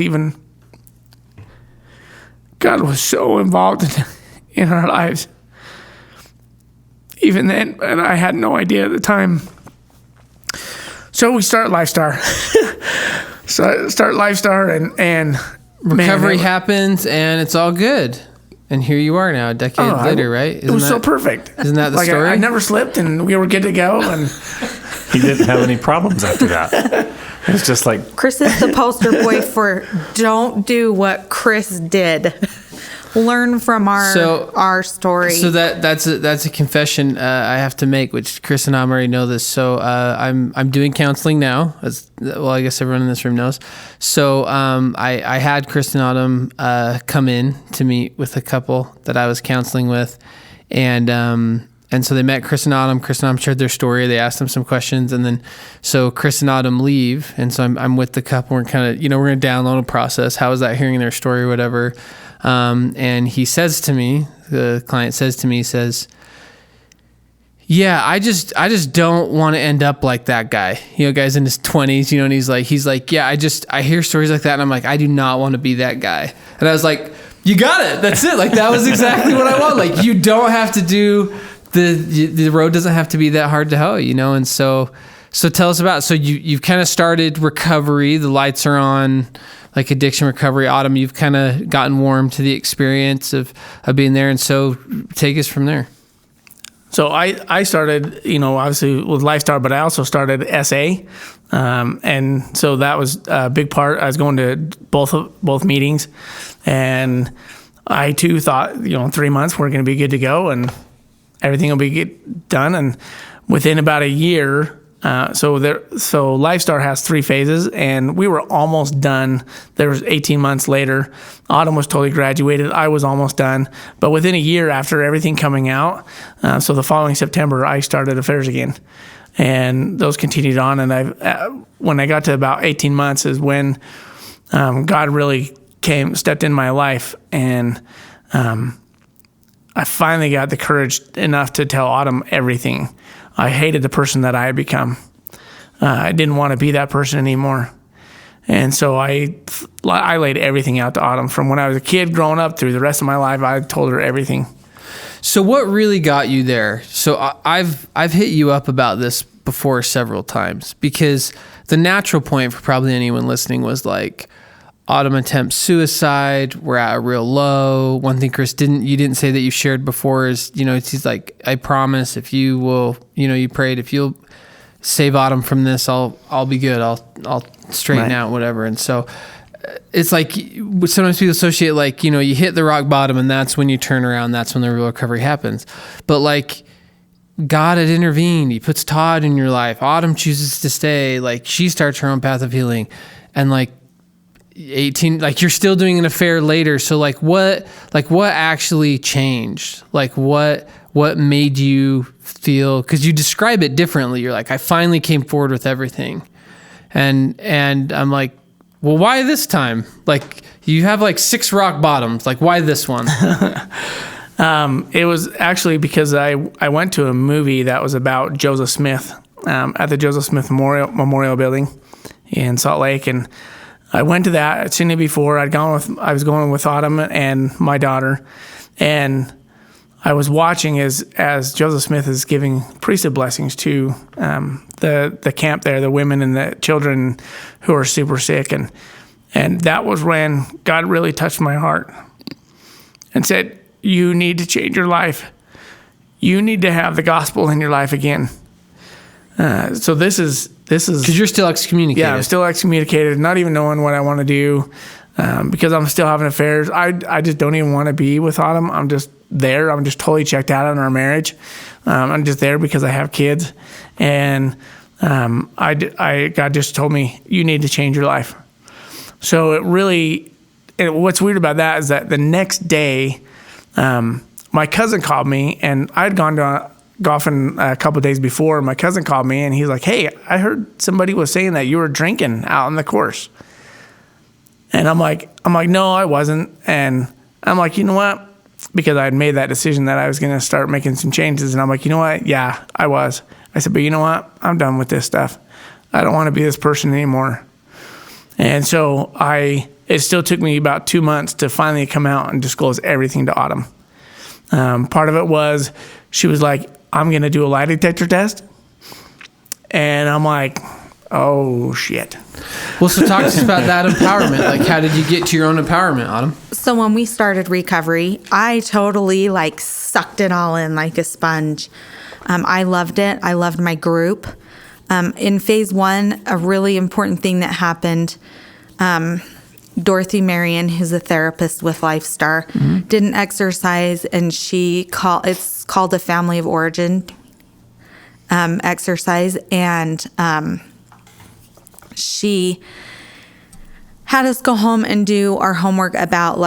so involved in our lives. Even then, and I had no idea at the time. So we start Lifestar. and Recovery happens, and it's all good. And here you are now, a decade later, right? It was so perfect. Isn't that the like story? I never slipped, and we were good to go. And He didn't have any problems after that. It was just like, Chris is the poster boy for don't do what Chris did. Learn from our story. So that's a confession I have to make, which Chris and I already know this. So I'm doing counseling now. I guess everyone in this room knows. So I had Chris and Autumn come in to meet with a couple that I was counseling with, and so they met Chris and Autumn. Chris and Autumn shared their story. They asked them some questions, and then so Chris and Autumn leave, and so I'm with the couple. We're kind of we're going to download a process. How is that hearing their story or whatever? And he says to me, the client says to me, yeah, I just don't want to end up like that guy, guy's in his 20s, and he's like, yeah, I hear stories like that. And I'm like, I do not want to be that guy. And I was like, you got it. That's it. Like, that was exactly what I want. Like, you don't have to do the road doesn't have to be that hard to hoe, and so tell us about, so you've kind of started recovery, the lights are on, like addiction recovery. Autumn, you've kind of gotten warm to the experience of being there, and so take us from there. So I started, obviously with Lifestar, but I also started SA. And so that was a big part. I was going to both meetings, and I too thought, 3 months we're going to be good to go and everything will be done. And within about a year, so Lifestar has 3 phases, and we were almost done. There was 18 months later. Autumn was totally graduated. I was almost done. But within a year after everything coming out, so the following September, I started affairs again. And those continued on. And when I got to about 18 months is when God really stepped in my life. And I finally got the courage enough to tell Autumn everything. I hated the person that I had become. I didn't want to be that person anymore. And so I laid everything out to Autumn. From when I was a kid growing up through the rest of my life, I told her everything. So what really got you there? So I've hit you up about this before several times, because the natural point for probably anyone listening was like, Autumn attempts suicide. We're at a real low. One thing Chris you didn't say that you shared before is, he's like, I promise if you will, you prayed, if you'll save Autumn from this, I'll be good. I'll straighten out, whatever. And so it's like, sometimes people associate like, you hit the rock bottom and that's when you turn around. That's when the real recovery happens. But like, God had intervened. He puts Todd in your life. Autumn chooses to stay. Like, she starts her own path of healing. And like, 18, like you're still doing an affair later. So like what actually changed? Like what made you feel, cause you describe it differently. You're like, I finally came forward with everything. And I'm like, well, why this time? Like you have like 6 rock bottoms. Like why this one? It was actually because I went to a movie that was about Joseph Smith, at the Joseph Smith Memorial Building in Salt Lake. And I went to that. I'd seen it before. I was going with Autumn and my daughter, and I was watching as Joseph Smith is giving priesthood blessings to the camp there, the women and the children who are super sick, and that was when God really touched my heart and said, "You need to change your life. You need to have the gospel in your life again." So this is because you're still excommunicated. Yeah, I'm still excommunicated, not even knowing what I want to do, because I'm still having affairs. I just don't even want to be with Autumn. I'm just there. I'm just totally checked out on our marriage. I'm just there because I have kids, and God just told me, you need to change your life. So it really, and what's weird about that is that the next day, my cousin called me, and I'd gone to golfing a couple of days before. My cousin called me and he's like, "Hey, I heard somebody was saying that you were drinking out on the course." And I'm like, "No, I wasn't." And I'm like, "You know what?" Because I had made that decision that I was going to start making some changes. And I'm like, "You know what? Yeah, I was." I said, "But you know what? I'm done with this stuff. I don't want to be this person anymore." And so it still took me about 2 months to finally come out and disclose everything to Autumn. Part of it was, she was like, "I'm going to do a lie detector test." And I'm like, oh, shit. Well, so talk to us about that empowerment. Like, how did you get to your own empowerment, Autumn? So when we started recovery, I totally sucked it all in like a sponge. I loved it. I loved my group. In phase 1, a really important thing that happened, Dorothy Marion, who's a therapist with Lifestar, didn't exercise, and it's called a family of origin exercise, and she had us go home and do our homework about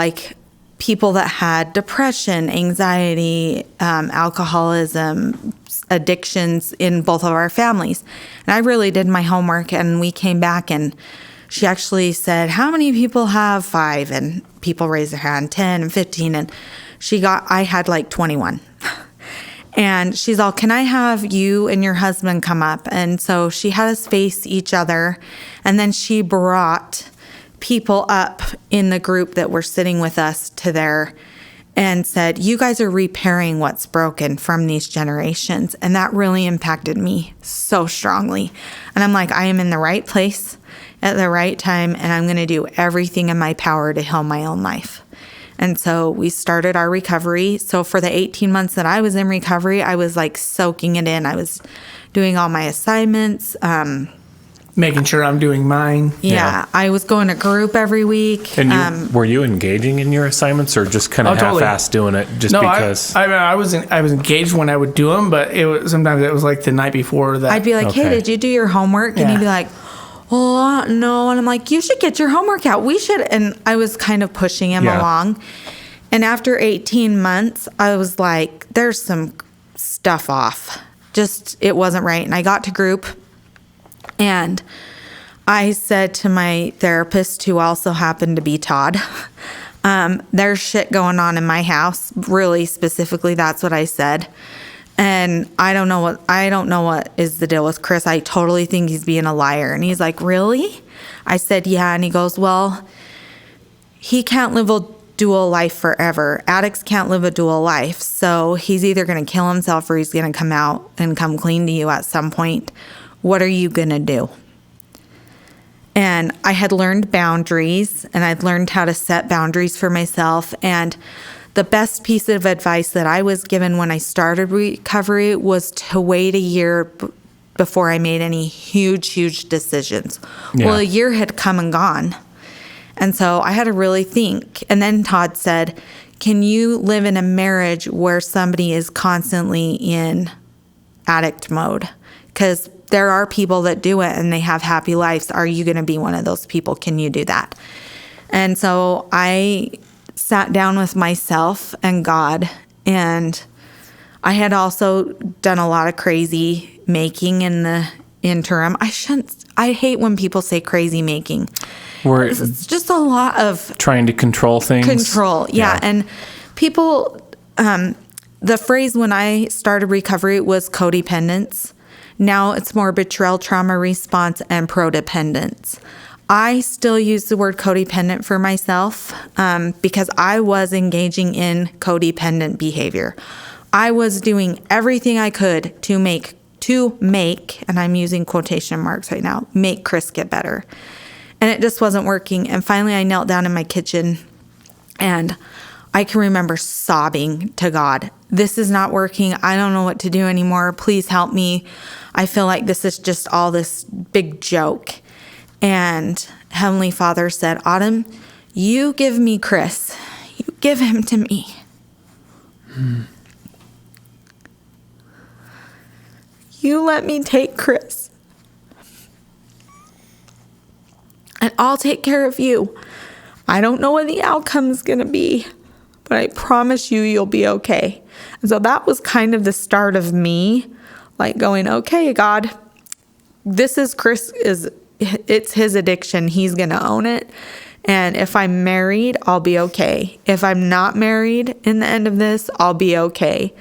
people that had depression, anxiety, alcoholism, addictions in both of our families. And I really did my homework, and we came back, and she actually said, "How many people have 5?" And people raised their hand, 10 and 15. And I had 21. And she's all, "Can I have you and your husband come up?" And so she had us face each other. And then she brought people up in the group that were sitting with us to there. and said, you guys are repairing what's broken from these generations. And that really impacted me so strongly. And I'm like, I am in the right place at the right time, and I'm going to do everything in my power to heal my own life. And so we started our recovery. So for the 18 months that I was in recovery, I was like soaking it in. I was doing all my assignments, making sure I'm doing mine. Yeah, I was going to group every week. And were you engaging in your assignments, or just kind of half-assed doing it just because? I was engaged when I would do them, but sometimes it was like the night before that. I'd be like, hey, did you do your homework? And he'd be like, well, no. And I'm like, you should get your homework out. We should. And I was kind of pushing him along. And after 18 months, I was like, there's some stuff off. Just, it wasn't right. And I got to group, and I said to my therapist, who also happened to be Todd, there's shit going on in my house. Really specifically, that's what I said. And I don't know what is the deal with Chris. I totally think he's being a liar. And he's like, really? I said, yeah. And he goes, well, he can't live a dual life forever. Addicts can't live a dual life. So he's either going to kill himself, or he's going to come out and come clean to you at some point. What are you going to do? And I had learned boundaries, and I'd learned how to set boundaries for myself. And the best piece of advice that I was given when I started recovery was to wait a year before I made any huge decisions. Yeah. Well, a year had come and gone. And so I had to really think. And then Todd said, can you live in a marriage where somebody is constantly in addict mode? Because there are people that do it and they have happy lives. Are you going to be one of those people? Can you do that? And so I sat down with myself and God, and I had also done a lot of crazy making in the interim. I hate when people say crazy making. It's just a lot of trying to control things. Yeah. And people, the phrase when I started recovery was codependence. Now it's more betrayal, trauma response, and prodependence. I still use the word codependent for myself because I was engaging in codependent behavior. I was doing everything I could to make, and I'm using quotation marks right now, make Chris get better. And it just wasn't working. And finally I knelt down in my kitchen, and I can remember sobbing to God. This is not working. I don't know what to do anymore. Please help me. I feel like this is just all this big joke. And Heavenly Father said, Autumn, you give me Chris. You give him to me. You let me take Chris. And I'll take care of you. I don't know what the outcome is going to be, but I promise you, you'll be okay. And so that was kind of the start of me, like going, okay, God, this is Chris, it's his addiction. He's going to own it. And if I'm married, I'll be okay. If I'm not married in the end of this, I'll be okay.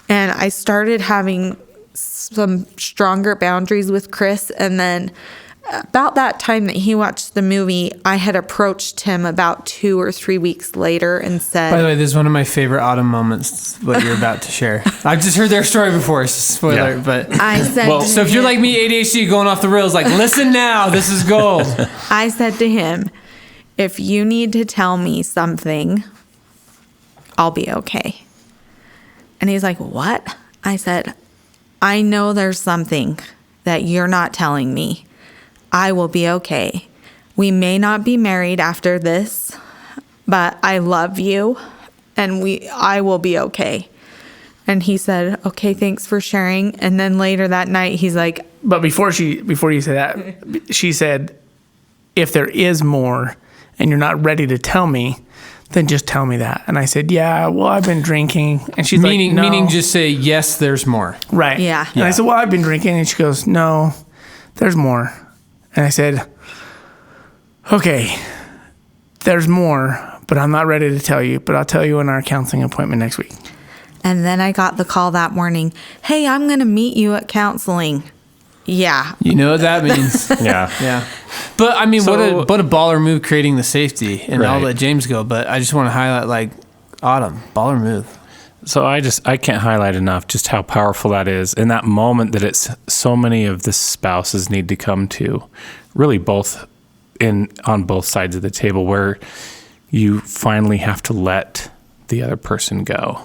And I started having some stronger boundaries with Chris. And then about that time that he watched the movie, I had approached him about 2 or 3 weeks later and said... By the way, this is one of my favorite Autumn moments, what you're about to share. I've just heard their story before, spoiler, but... I said so if you're like me, ADHD, going off the rails, like, listen now, this is gold. I said to him, if you need to tell me something, I'll be okay. And he's like, what? I said, I know there's something that you're not telling me. I will be okay. We may not be married after this, but I love you, and I will be okay. And he said, okay, thanks for sharing. And then later that night, he's like... But before you say that, she said, if there is more and you're not ready to tell me, then just tell me that. And I said, yeah, well, I've been drinking. And she's like, no. Meaning just say, yes, there's more. Right. Yeah. And I said, well, I've been drinking. And she goes, no, there's more. And I said, okay, there's more, but I'm not ready to tell you, but I'll tell you in our counseling appointment next week. And then I got the call that morning, hey, I'm going to meet you at counseling. Yeah. You know what that means. Yeah. But I mean, so, what a baller move creating the safety, and I'll let James go. But I just want to highlight, like, Autumn, baller move. So I can't highlight enough just how powerful that is. In that moment that it's so many of the spouses need to come to, really on both sides of the table, where you finally have to let the other person go.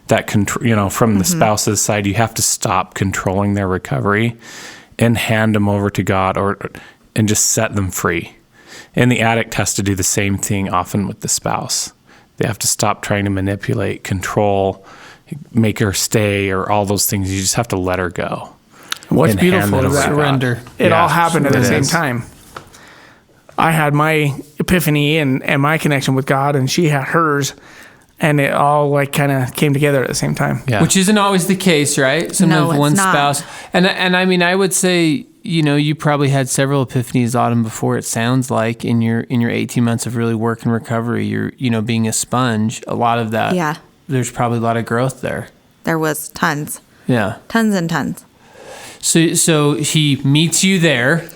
That from the spouse's side, you have to stop controlling their recovery and hand them over to God and just set them free. And the addict has to do the same thing often with the spouse. They have to stop trying to manipulate, control, make her stay, or all those things. You just have to let her go. What's beautiful is that surrender. It all happened at the same time. I had my epiphany and my connection with God, and she had hers, and it all like kind of came together at the same time. Yeah. Which isn't always the case, right? No, it's one not. spouse, and I mean, I would say, you probably had several epiphanies, Autumn, before. It sounds like in your 18 months of really work and recovery, you're being a sponge. A lot of that. Yeah. There's probably a lot of growth there. There was tons. Yeah. Tons and tons. So he meets you there.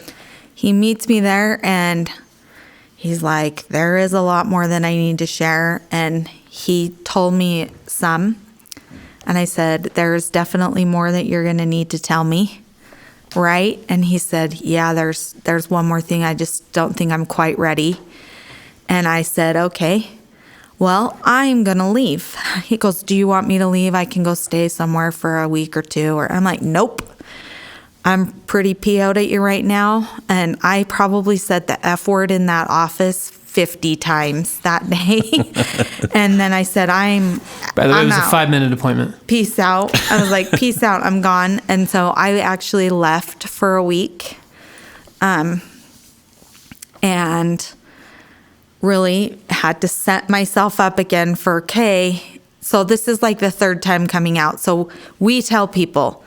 He meets me there, and he's like, there is a lot more than I need to share. And he told me some. And I said, there's definitely more that you're going to need to tell me. Right? And he said, yeah, there's one more thing. I just don't think I'm quite ready. And I said, okay, well, I'm going to leave. He goes, do you want me to leave? I can go stay somewhere for a week or two. Or I'm like, nope. I'm pretty PO'd at you right now. And I probably said the F word in that office 50 times that day. And then I said, By the way, it was out. a 5-minute appointment. Peace out. I was like, peace out. I'm gone. And so I actually left for a week. And really had to set myself up again for Kay. So this is like the third time coming out. So we tell people,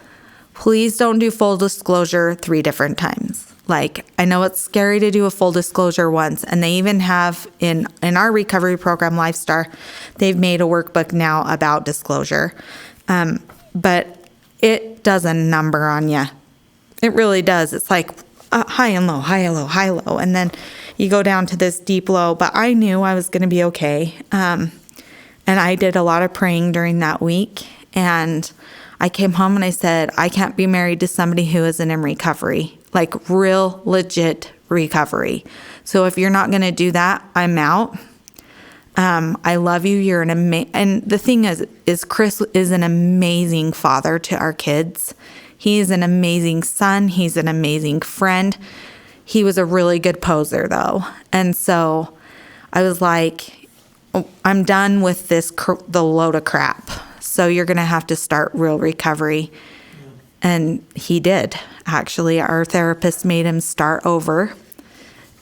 please don't do full disclosure 3 different times. Like, I know it's scary to do a full disclosure once, and they even have in our recovery program, LifeStar, they've made a workbook now about disclosure. But it does a number on you. It really does. It's like high and low, high and low, high, low. And then you go down to this deep low. But I knew I was going to be okay. And I did a lot of praying during that week. And I came home and I said, I can't be married to somebody who isn't in recovery, like real legit recovery. So if you're not going to do that, I'm out. I love you. You're and the thing is Chris is an amazing father to our kids. He's an amazing son. He's an amazing friend. He was a really good poser though. And so I was like, oh, I'm done with the load of crap. So you're going to have to start real recovery. And he did. Actually, our therapist made him start over.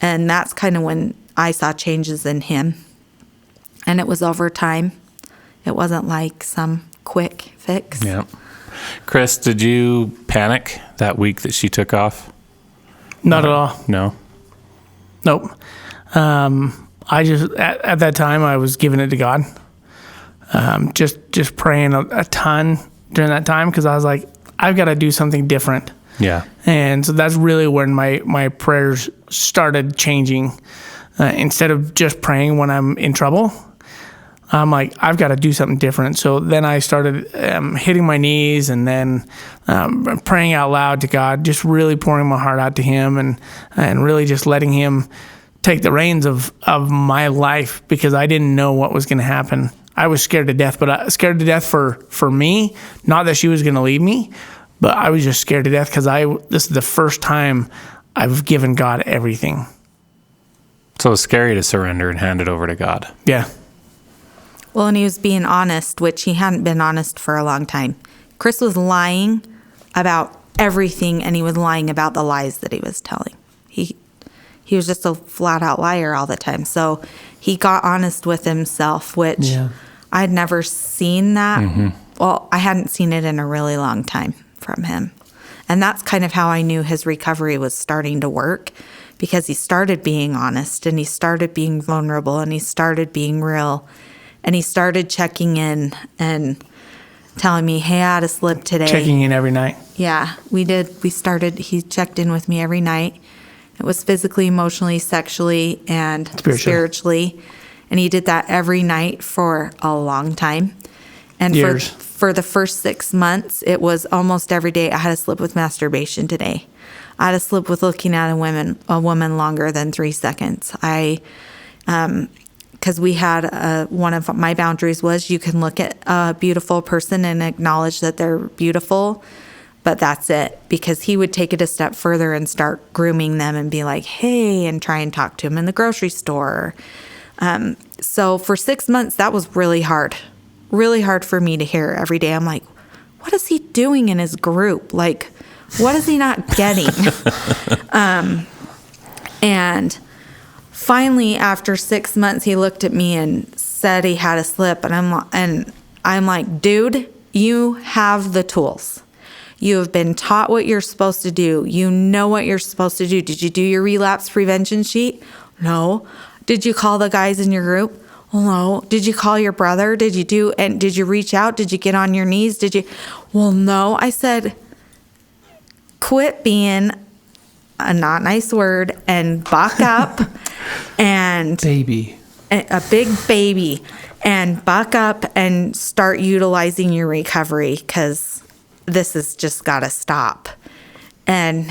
And that's kind of when I saw changes in him. And it was over time. It wasn't like some quick fix. Yeah. Chris, did you panic that week that she took off? Not at all. No? Nope. I just, at that time, I was giving it to God. Just praying a ton during that time, because I was like, I've got to do something different. Yeah. And so that's really when my prayers started changing. Instead of just praying when I'm in trouble, I'm like, I've got to do something different. So then I started hitting my knees and then praying out loud to God, just really pouring my heart out to him and really just letting him take the reins of my life, because I didn't know what was going to happen. I was scared to death, but scared to death for me, not that she was going to leave me, but I was just scared to death because this is the first time I've given God everything. So it's scary to surrender and hand it over to God. Yeah. Well, and he was being honest, which he hadn't been honest for a long time. Chris was lying about everything, and he was lying about the lies that he was telling. He was just a flat out liar all the time. So he got honest with himself, which I'd never seen that. Mm-hmm. Well, I hadn't seen it in a really long time from him. And that's kind of how I knew his recovery was starting to work, because he started being honest and he started being vulnerable and he started being real and he started checking in and telling me, hey, I had a slip today. Checking in every night. Yeah, we did. He checked in with me every night. It was physically, emotionally, sexually, and spiritually. And he did that every night for a long time. And Years. for the first 6 months, it was almost every day I had to slip with masturbation today. I had to slip with looking at a woman longer than 3 seconds. Because we had one of my boundaries was you can look at a beautiful person and acknowledge that they're beautiful, but that's it. Because he would take it a step further and start grooming them and be like, hey, and try and talk to him in the grocery store. So for 6 months, that was really hard for me to hear every day. I'm like, what is he doing in his group? Like, what is he not getting? And finally, after 6 months, he looked at me and said he had a slip. And I'm like, dude, you have the tools. You have been taught what you're supposed to do. You know what you're supposed to do. Did you do your relapse prevention sheet? No. Did you call the guys in your group? Well, no. Did you call your brother? Did you reach out? Did you get on your knees? Well, no. I said, quit being a not nice word and buck up and Baby. a big baby and buck up and start utilizing your recovery, because this has just got to stop. And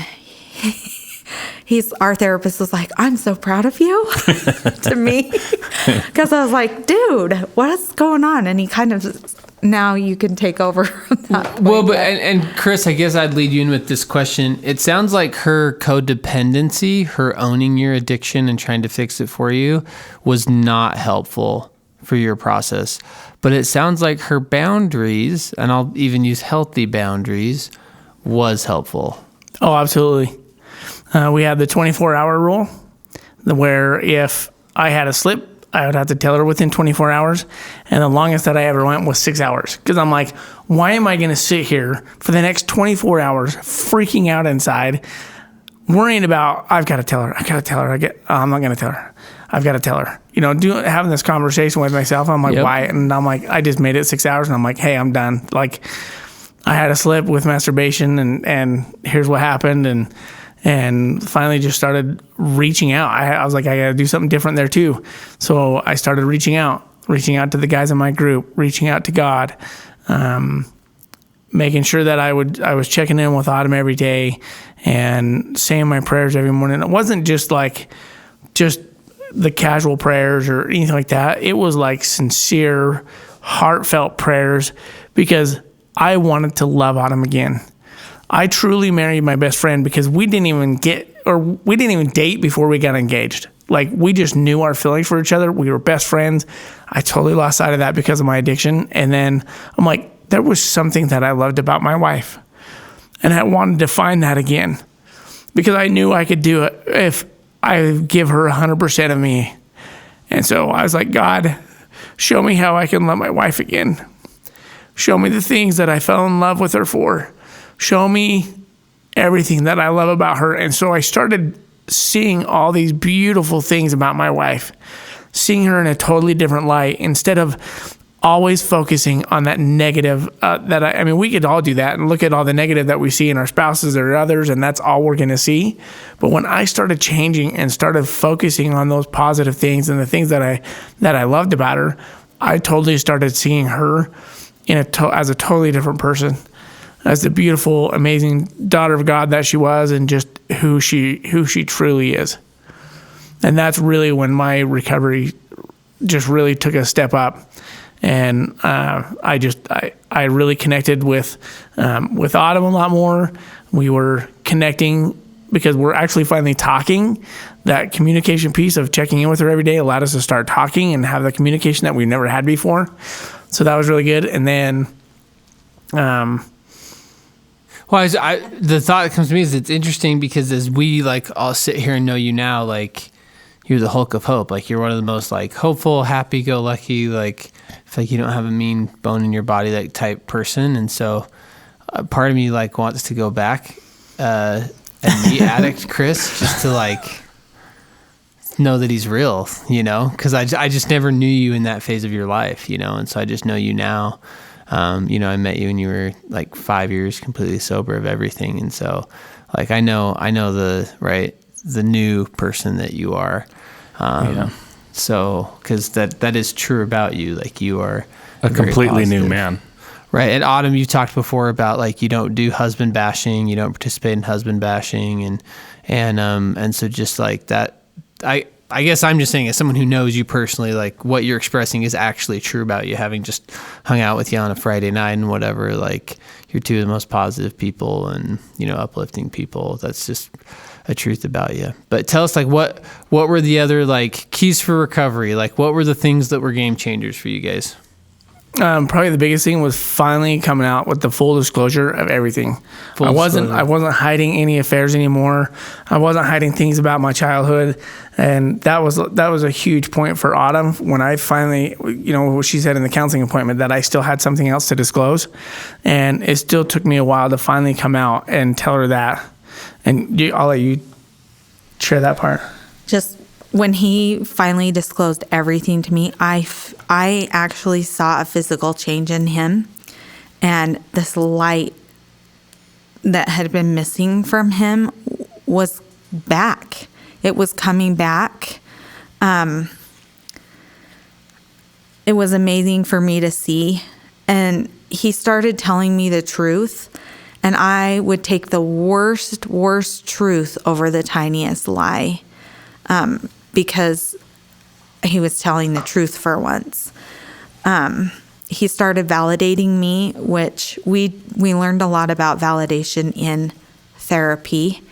our therapist was like, I'm so proud of you to me, because I was like, dude, what is going on? And he kind of, now you can take over from that point. Well, but and Chris, I guess I'd lead you in with this question. It sounds like her codependency, her owning your addiction and trying to fix it for you, was not helpful for your process. But it sounds like her boundaries, and I'll even use healthy boundaries, was helpful. Oh, absolutely. We had the 24-hour rule, where if I had a slip, I would have to tell her within 24 hours. And the longest that I ever went was 6 hours. Because I'm like, why am I going to sit here for the next 24 hours freaking out inside, worrying about, I've got to tell her. I'm not going to tell her. I've got to tell her. Having this conversation with myself, I'm like, Yep. why? And I'm like, I just made it 6 hours. And I'm like, hey, I'm done. Like, I had a slip with masturbation, and here's what happened. And finally just started reaching out. I was like, I got to do something different there too. So I started reaching out to the guys in my group, reaching out to God, making sure that I was checking in with Autumn every day and saying my prayers every morning. It wasn't just the casual prayers or anything like that. It was like sincere, heartfelt prayers, because I wanted to love Autumn again. I truly married my best friend because we didn't even date before we got engaged. Like, we just knew our feelings for each other. We were best friends. I totally lost sight of that because of my addiction. And then I'm like, there was something that I loved about my wife, and I wanted to find that again, because I knew I could do it if I give her 100% of me. And so I was like, God, show me how I can love my wife again. Show me the things that I fell in love with her for. Show me everything that I love about her. And so I started seeing all these beautiful things about my wife, seeing her in a totally different light, instead of always focusing on that negative. We could all do that and look at all the negative that we see in our spouses or others, and that's all we're going to see. But when I started changing and started focusing on those positive things and the things that I loved about her, I totally started seeing her as a totally different person, as the beautiful, amazing daughter of God that she was, and just who she truly is. And that's really when my recovery just really took a step up. And I really connected with Autumn a lot more. We were connecting because we're actually finally talking. That communication piece of checking in with her every day allowed us to start talking and have the communication that we've never had before. So that was really good. And then, the thought that comes to me is it's interesting because as we all sit here and know you now, you're the Hulk of hope. You're one of the most hopeful, happy-go-lucky, feel like you don't have a mean bone in your body type person. And so part of me wants to go back and meet addict Chris just to know that he's real, because I just never knew you in that phase of your life, and so I just know you now. I met you when you were 5 years completely sober of everything. And so I know the new person that you are. So, because that is true about you. Like, you are A very completely new positive. man. Right. And Autumn, you talked before about like you don't do husband bashing, you don't participate in husband bashing, and so just like that, I guess I'm just saying, as someone who knows you personally, like what you're expressing is actually true about you, having just hung out with you on a Friday night and whatever. Like, you're two of the most positive people and, you know, uplifting people. That's just a truth about you. But tell us, like, what were the other like keys for recovery? Like, what were the things that were game changers for you guys? Probably the biggest thing was finally coming out with the full disclosure of everything. I wasn't hiding any affairs anymore. I wasn't hiding things about my childhood, and that was a huge point for Autumn when I finally, you know, she said in the counseling appointment that I still had something else to disclose, and it still took me a while to finally come out and tell her that. And I'll let you share that part. Just when he finally disclosed everything to me, I actually saw a physical change in him, and this light that had been missing from him was back. It was coming back. It was amazing for me to see, and he started telling me the truth, and I would take the worst truth over the tiniest lie. Because he was telling the truth for once. He started validating me, which we learned a lot about validation in therapy.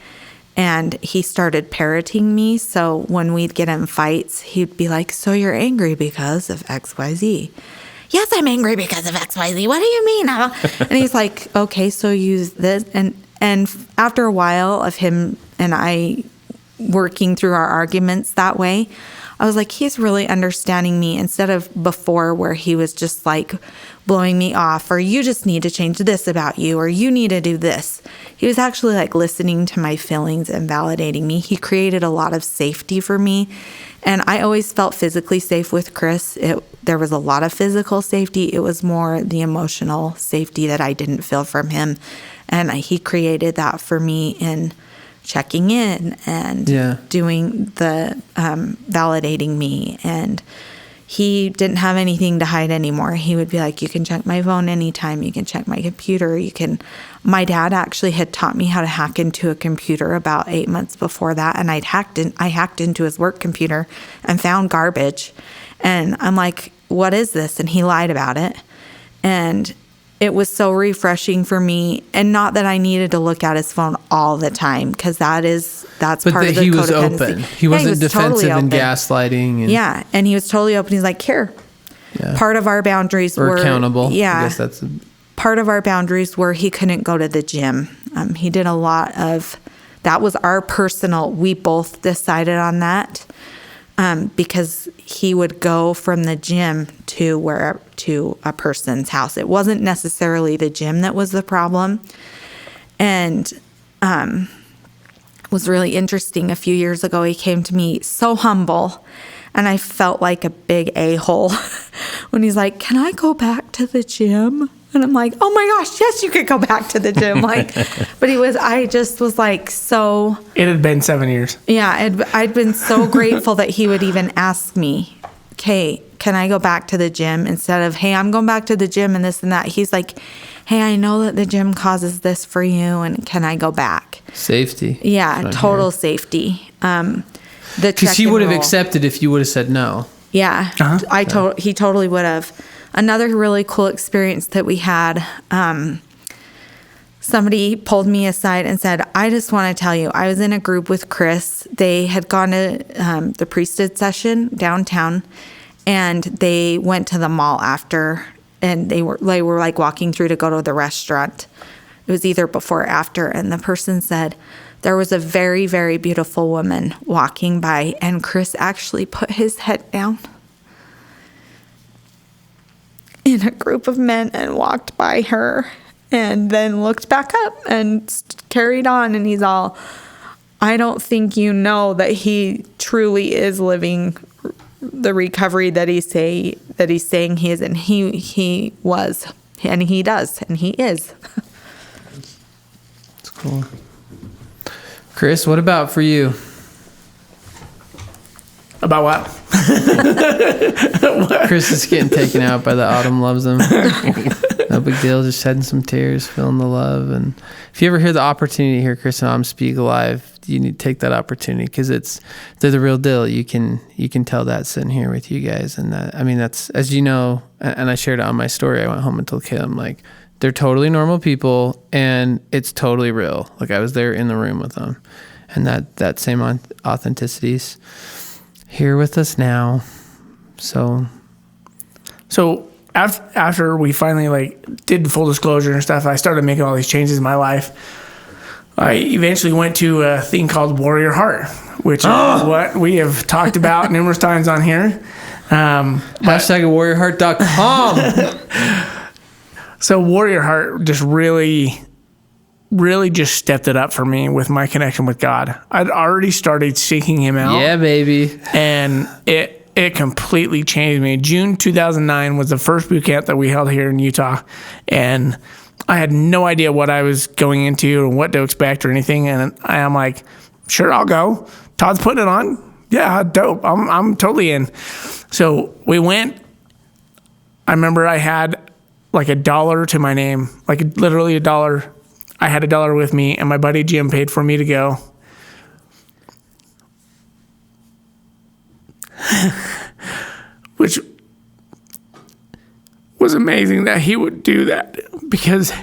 And he started parroting me. So when we'd get in fights, he'd be like, "So you're angry because of XYZ?" "Yes, I'm angry because of XYZ. What do you mean?" And he's like, "Okay, so use this." And after a while of him and I working through our arguments that way, I was like, he's really understanding me, instead of before where he was just like blowing me off, or you just need to change this about you, or you need to do this. He was actually like listening to my feelings and validating me. He created a lot of safety for me. And I always felt physically safe with Chris. There was a lot of physical safety. It was more the emotional safety that I didn't feel from him. And he created that for me in checking in and doing the validating me. And he didn't have anything to hide anymore. He would be like, "You can check my phone anytime. You can check my computer. You can." My dad actually had taught me how to hack into a computer about 8 months before that. And I hacked into his work computer and found garbage. And I'm like, "What is this?" And he lied about it. And it was so refreshing for me, and not that I needed to look at his phone all the time, because that's but part of the he was codependency. open. He wasn't defensive and gaslighting. Yeah, and he was totally open. He's like, "Here." Yeah. Part of our boundaries were accountable. Yeah, I guess part of our boundaries were he couldn't go to the gym. He did a lot of that. Was our personal. We both decided on that. Because he would go from the gym to a person's house. It wasn't necessarily the gym that was the problem. And it was really interesting. A few years ago, he came to me so humble, and I felt like a big a-hole when he's like, "Can I go back to the gym?" And I'm like, "Oh my gosh, yes, you could go back to the gym." But I just was like, so. It had been 7 years. Yeah, I'd been so grateful that he would even ask me, "Okay, can I go back to the gym?" Instead of, "Hey, I'm going back to the gym and this and that." He's like, "Hey, I know that the gym causes this for you, and can I go back?" Safety. Yeah, total safety. Because he would have accepted if you would have said no. Yeah, he totally would have. Another really cool experience that we had, somebody pulled me aside and said, "I just want to tell you, I was in a group with Chris. They had gone to the priesthood session downtown, and they went to the mall after, and they were like walking through to go to the restaurant. It was either before or after, and the person said, there was a very, very beautiful woman walking by, and Chris actually put his head down in a group of men and walked by her, and then looked back up and carried on." And he's all, "I don't think you know that he truly is living the recovery that he's saying he is." And he was, and he does, and he is. That's cool. Chris, what about for you? About what? Chris is getting taken out by the Autumn loves him. No big deal. Just shedding some tears, feeling the love. And if you ever hear the opportunity to hear Chris and Autumn speak live, you need to take that opportunity because they're the real deal. You can tell that sitting here with you guys. And that, I mean, that's, as you know, and I shared it on my story. I went home and told Kim, like, they're totally normal people and it's totally real. Like I was there in the room with them, and that same authenticity's here with us now. So after we finally like did full disclosure and stuff, I started making all these changes in my life. I eventually went to a thing called Warrior Heart, which is what we have talked about numerous times on here. Hashtag warriorheart.com. So Warrior Heart just really just stepped it up for me with my connection with God. I'd already started seeking him out. Yeah, baby. And it completely changed me. June 2009 was the first boot camp that we held here in Utah. And I had no idea what I was going into or what to expect or anything. And I'm like, sure, I'll go. Todd's putting it on. Yeah, dope. I'm totally in. So we went. I remember I had like $1 to my name, like literally $1. I had $1 with me, and my buddy Jim paid for me to go. Which was amazing that he would do that, because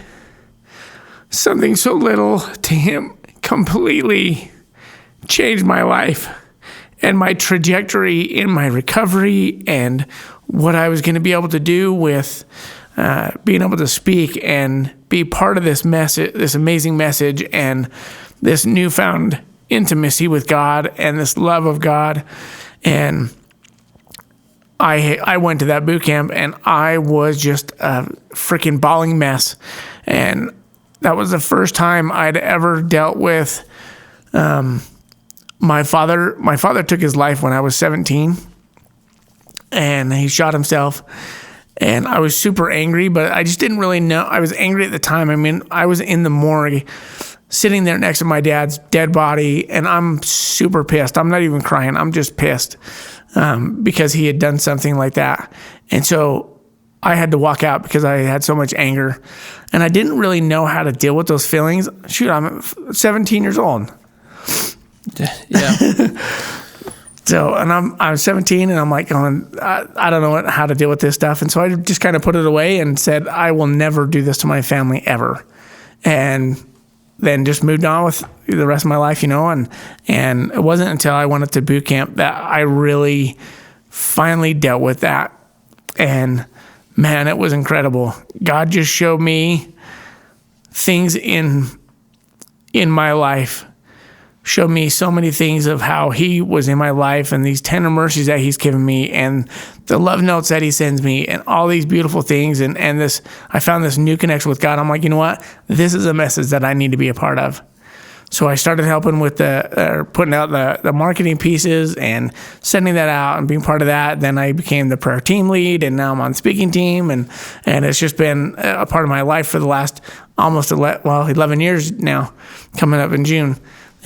something so little to him completely changed my life and my trajectory in my recovery and what I was going to be able to do with being able to speak and be part of this message, this amazing message, and this newfound intimacy with God and this love of God. And I went to that boot camp and I was just a freaking bawling mess. And that was the first time I'd ever dealt with my father. My father took his life when I was 17, and he shot himself. And I was super angry, but I just didn't really know. I was angry at the time. I mean, I was in the morgue sitting there next to my dad's dead body, and I'm super pissed. I'm not even crying. I'm just pissed because he had done something like that. And so I had to walk out because I had so much anger, and I didn't really know how to deal with those feelings. Shoot, I'm 17 years old. Yeah. So, and I'm 17, and I'm like going, I don't know how to deal with this stuff. And so I just kind of put it away and said, I will never do this to my family ever. And then just moved on with the rest of my life, you know, and it wasn't until I went up to boot camp that I really finally dealt with that. And man, it was incredible. God just showed me things in my life, showed me so many things of how he was in my life and these tender mercies that he's given me and the love notes that he sends me and all these beautiful things. And this, I found this new connection with God. I'm like, you know what? This is a message that I need to be a part of. So I started helping with putting out the marketing pieces and sending that out and being part of that. Then I became the prayer team lead, and now I'm on the speaking team. And it's just been a part of my life for the last almost 11 years now, coming up in June.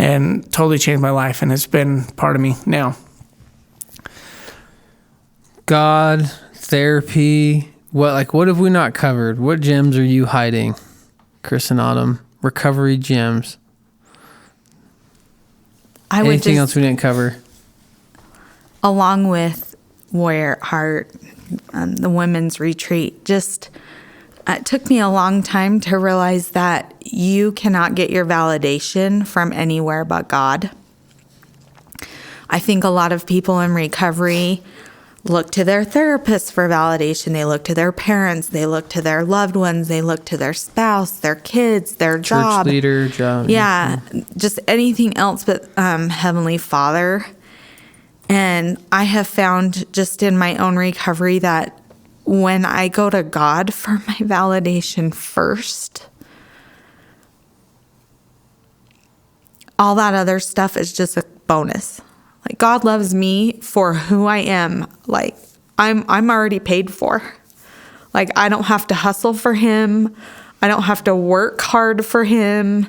And totally changed my life, and it's been part of me now. God, therapy, what have we not covered? What gems are you hiding, Chris and Autumn? Recovery gems. Anything else we didn't cover? Along with Warrior Heart, the women's retreat, just it took me a long time to realize that you cannot get your validation from anywhere but God. I think a lot of people in recovery look to their therapists for validation. They look to their parents. They look to their loved ones. They look to their spouse, their kids, their job. Church leader, job. Yeah, just anything else but Heavenly Father. And I have found just in my own recovery that when I go to God for my validation first, all that other stuff is just a bonus. Like, God loves me for who I am. Like, I'm already paid for. Like, I don't have to hustle for him. I don't have to work hard for him.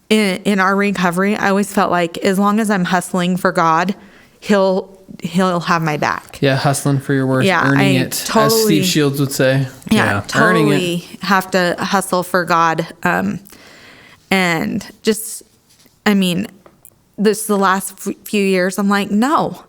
In our recovery, I always felt like as long as I'm hustling for God, he'll have my back. Yeah, hustling for your worth, Yeah, earning I it, as totally- Steve Shields would say. Yeah, earning totally it. have to hustle for God. And just, I mean, the last few years, I'm like, no.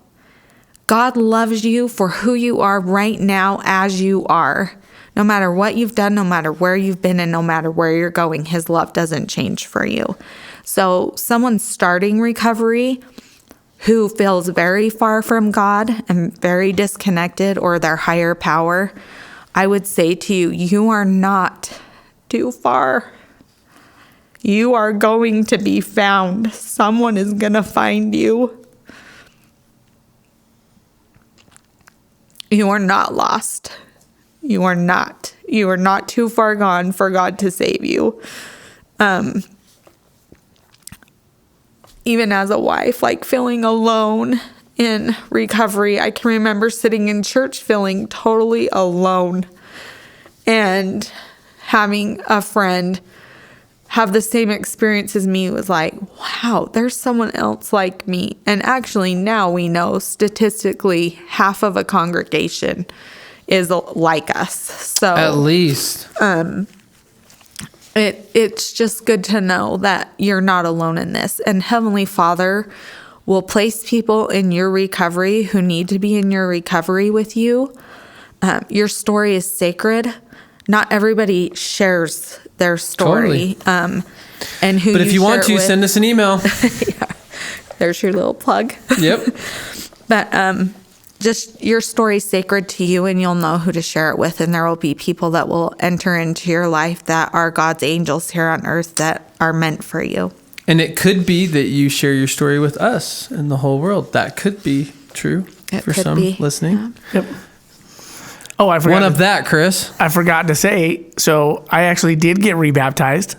God loves you for who you are right now as you are. No matter what you've done, no matter where you've been, and no matter where you're going, his love doesn't change for you. So someone starting recovery who feels very far from God and very disconnected or their higher power, I would say to you, you are not too far. You are going to be found. Someone is going to find you. You are not lost. You are not. You are not too far gone for God to save you. Even as a wife, like feeling alone in recovery, I can remember sitting in church feeling totally alone and having a friend have the same experience as me. Was like, wow, there's someone else like me. And actually now we know statistically half of a congregation is like us. So At least. it's just good to know that you're not alone in this. And Heavenly Father will place people in your recovery who need to be in your recovery with you. Your story is sacred. Not everybody shares their story. Totally. And who But if you want to, send us an email. Yeah, there's your little plug. Yep. But just your story's sacred to you, and you'll know who to share it with. And there will be people that will enter into your life that are God's angels here on earth that are meant for you. And it could be that you share your story with us and the whole world. That could be true It for could some be. listening. Yeah. Yep. Oh, I forgot. One of that, Chris. I forgot to say. So I actually did get rebaptized.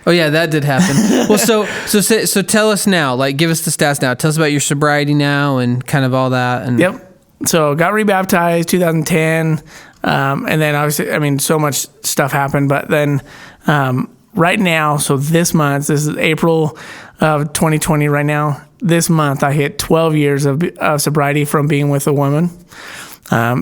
Oh yeah, that did happen. Well, so tell us now. Like, give us the stats now. Tell us about your sobriety now and kind of all that. And Yep. So got rebaptized 2010, and then obviously, I mean, so much stuff happened. But then right now, so this month, this is April of 2020. Right now, this month, I hit 12 years of sobriety from being with a woman.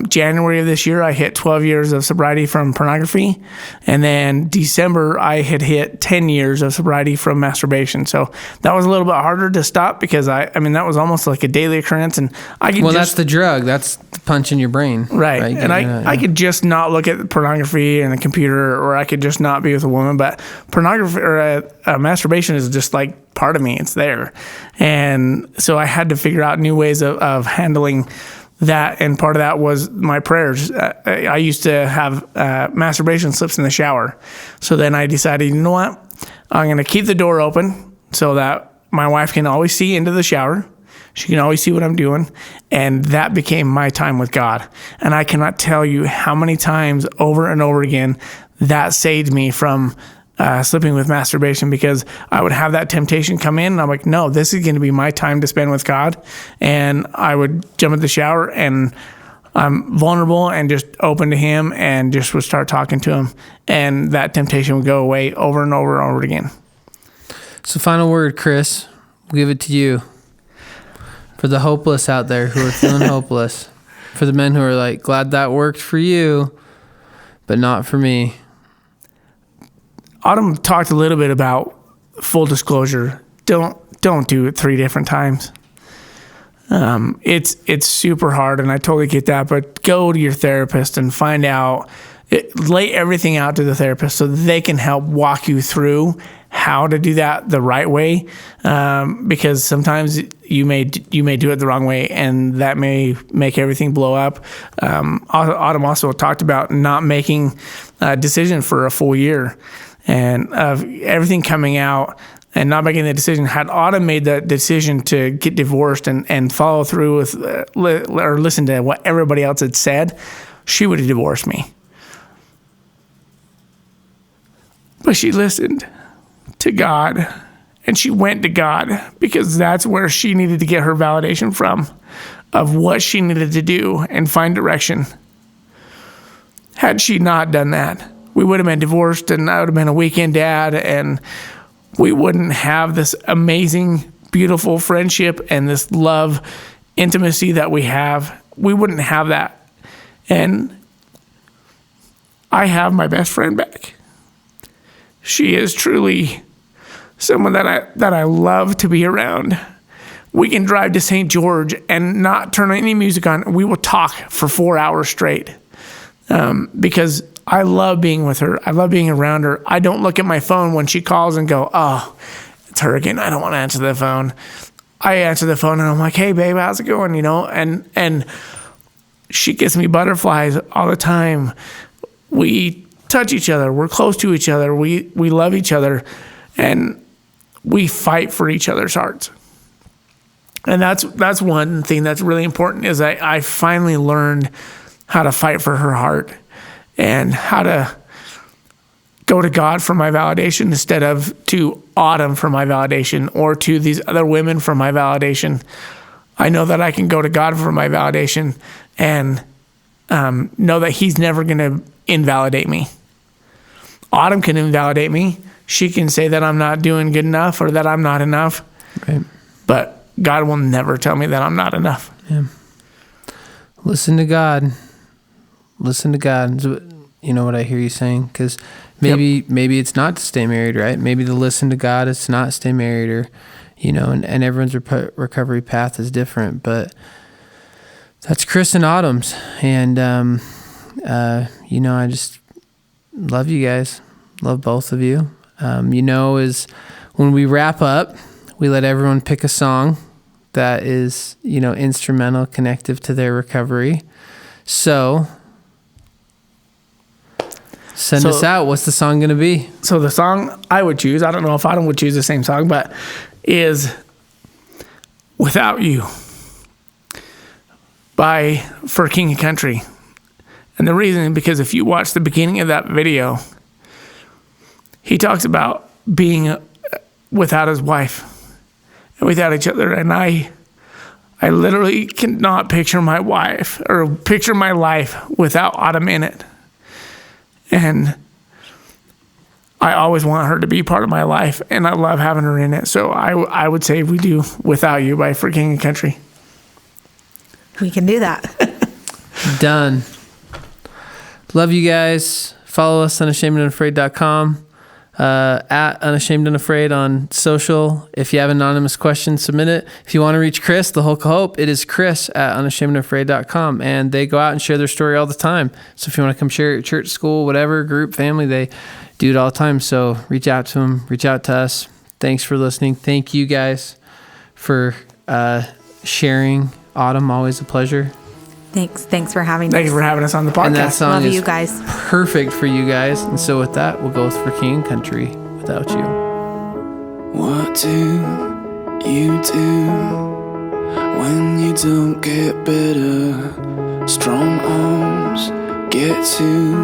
January of this year, I hit 12 years of sobriety from pornography. And then December, I had hit 10 years of sobriety from masturbation. So that was a little bit harder to stop because I mean, that was almost like a daily occurrence. And I could that's the drug. That's the punch in your brain. Right. And I could just not look at pornography and the computer, or I could just not be with a woman. But pornography or masturbation is just like part of me. It's there. And so I had to figure out new ways of handling that, and part of that was my prayers. I used to have masturbation slips in the shower. So then I decided, you know what? I'm going to keep the door open so that my wife can always see into the shower. She can always see what I'm doing. And that became my time with God. And I cannot tell you how many times over and over again that saved me from slipping with masturbation, because I would have that temptation come in and I'm like, no, this is going to be my time to spend with God. And I would jump in the shower and I'm vulnerable and just open to him and just would start talking to him. And that temptation would go away over and over and over again. So final word, Chris, we'll give it to you. For the hopeless out there who are feeling hopeless. For the men who are like, glad that worked for you, but not for me. Autumn talked a little bit about full disclosure. Don't do it 3 different times. It's super hard, and I totally get that. But go to your therapist and find out. Lay everything out to the therapist so they can help walk you through how to do that the right way. Because sometimes you may do it the wrong way, and that may make everything blow up. Autumn also talked about not making a decision for a full year. And of everything coming out and not making the decision, had Autumn made the decision to get divorced and follow through with or listen to what everybody else had said, she would have divorced me. But she listened to God, and she went to God because that's where she needed to get her validation from of what she needed to do and find direction. Had she not done that, we would have been divorced, and I would have been a weekend dad, and we wouldn't have this amazing, beautiful friendship and this love intimacy that we have, we wouldn't have that. And I have my best friend back. She is truly someone that I love to be around. We can drive to St. George and not turn any music on. We will talk for 4 hours straight because I love being with her. I love being around her. I don't look at my phone when she calls and go, oh, it's her again. I don't want to answer the phone. I answer the phone and I'm like, hey, babe, how's it going? You know, and she gives me butterflies all the time. We touch each other. We're close to each other. We love each other, and we fight for each other's hearts. And that's one thing that's really important is I finally learned how to fight for her heart and how to go to God for my validation instead of to Autumn for my validation or to these other women for my validation. I know that I can go to God for my validation and know that he's never going to invalidate me. Autumn can invalidate me. She can say that I'm not doing good enough or that I'm not enough. Right. But God will never tell me that I'm not enough. Yeah. Listen to God. Listen to God. You know what I hear you saying? Because maybe it's not to stay married, right? Maybe to listen to God is to not stay married, or, you know, and everyone's recovery path is different. But that's Chris and Autumn's. And, you know, I just love you guys. Love both of you. You know, is when we wrap up, we let everyone pick a song that is, you know, instrumental, connective to their recovery. So send us out. What's the song going to be? So the song I would choose, I don't know if Autumn would choose the same song, but is Without You for King and Country. And the reason, because if you watch the beginning of that video, he talks about being without his wife and without each other. And I literally cannot picture my wife or picture my life without Autumn in it. And I always want her to be part of my life, and I love having her in it. So I would say we do Without You by For King and Country. We can do that. Done. Love you guys. Follow us on unashamedandunafraid.com. At Unashamed and Afraid on social. If you have an anonymous question, submit it. If you want to reach Chris, the Hulk of Hope, it is Chris at unashamedandafraid.com. And they go out and share their story all the time. So if you want to come share it at church, school, whatever, group, family, they do it all the time. So reach out to them, reach out to us. Thanks for listening. Thank you guys for sharing. Autumn, always a pleasure. Thanks for having us. Thank you for having us on the podcast. And that song Love is you guys. perfect for you guys. And so with that, we'll go with For King and Country, Without You. What do you do when you don't get better? Strong arms get too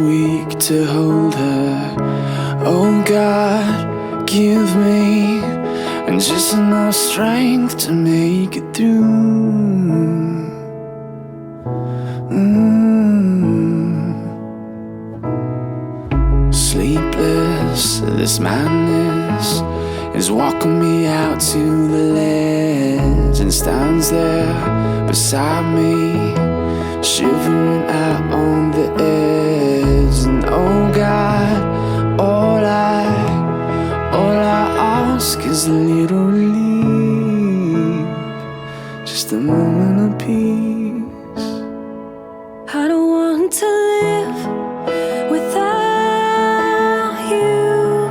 weak to hold her. Oh God, give me and just enough strength to make it through. Sleepless, this madness is walking me out to the ledge and stands there beside me, shivering out on the edge. And oh God, all I ask is a little relief, just a moment of peace. I don't want to live without you.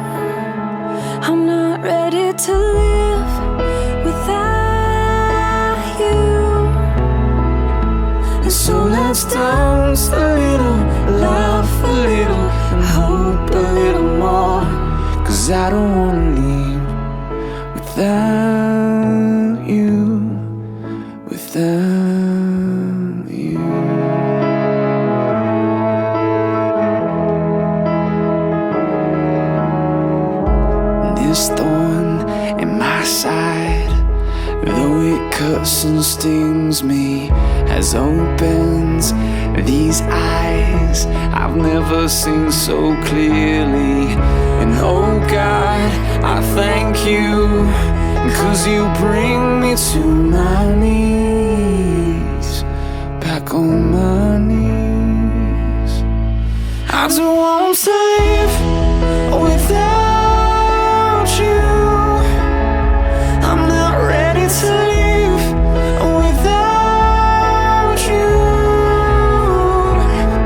I'm not ready to live without you. And so let's dance a little, laugh a little, and hope a little more. 'Cause I don't wanna leave without you, without you. This thorn in my side, though it cuts and stings me, has opened these eyes I've never seen so clearly. And oh God, I thank you 'cause you bring me to my knees, back on my knees. I don't want to live without you. I'm not ready to live without you.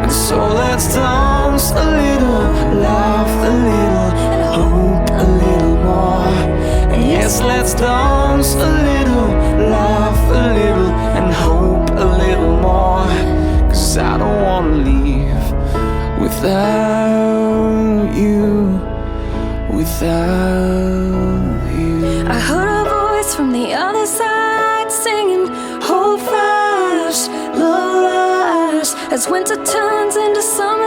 And so let's dance a little, laugh a little, and hope a little more. And yes, let's dance a little, laugh a little, and hope a little more. 'Cause I don't wanna leave without you, without you. I heard a voice from the other side singing, hope fast, love lasts, as winter turns into summer.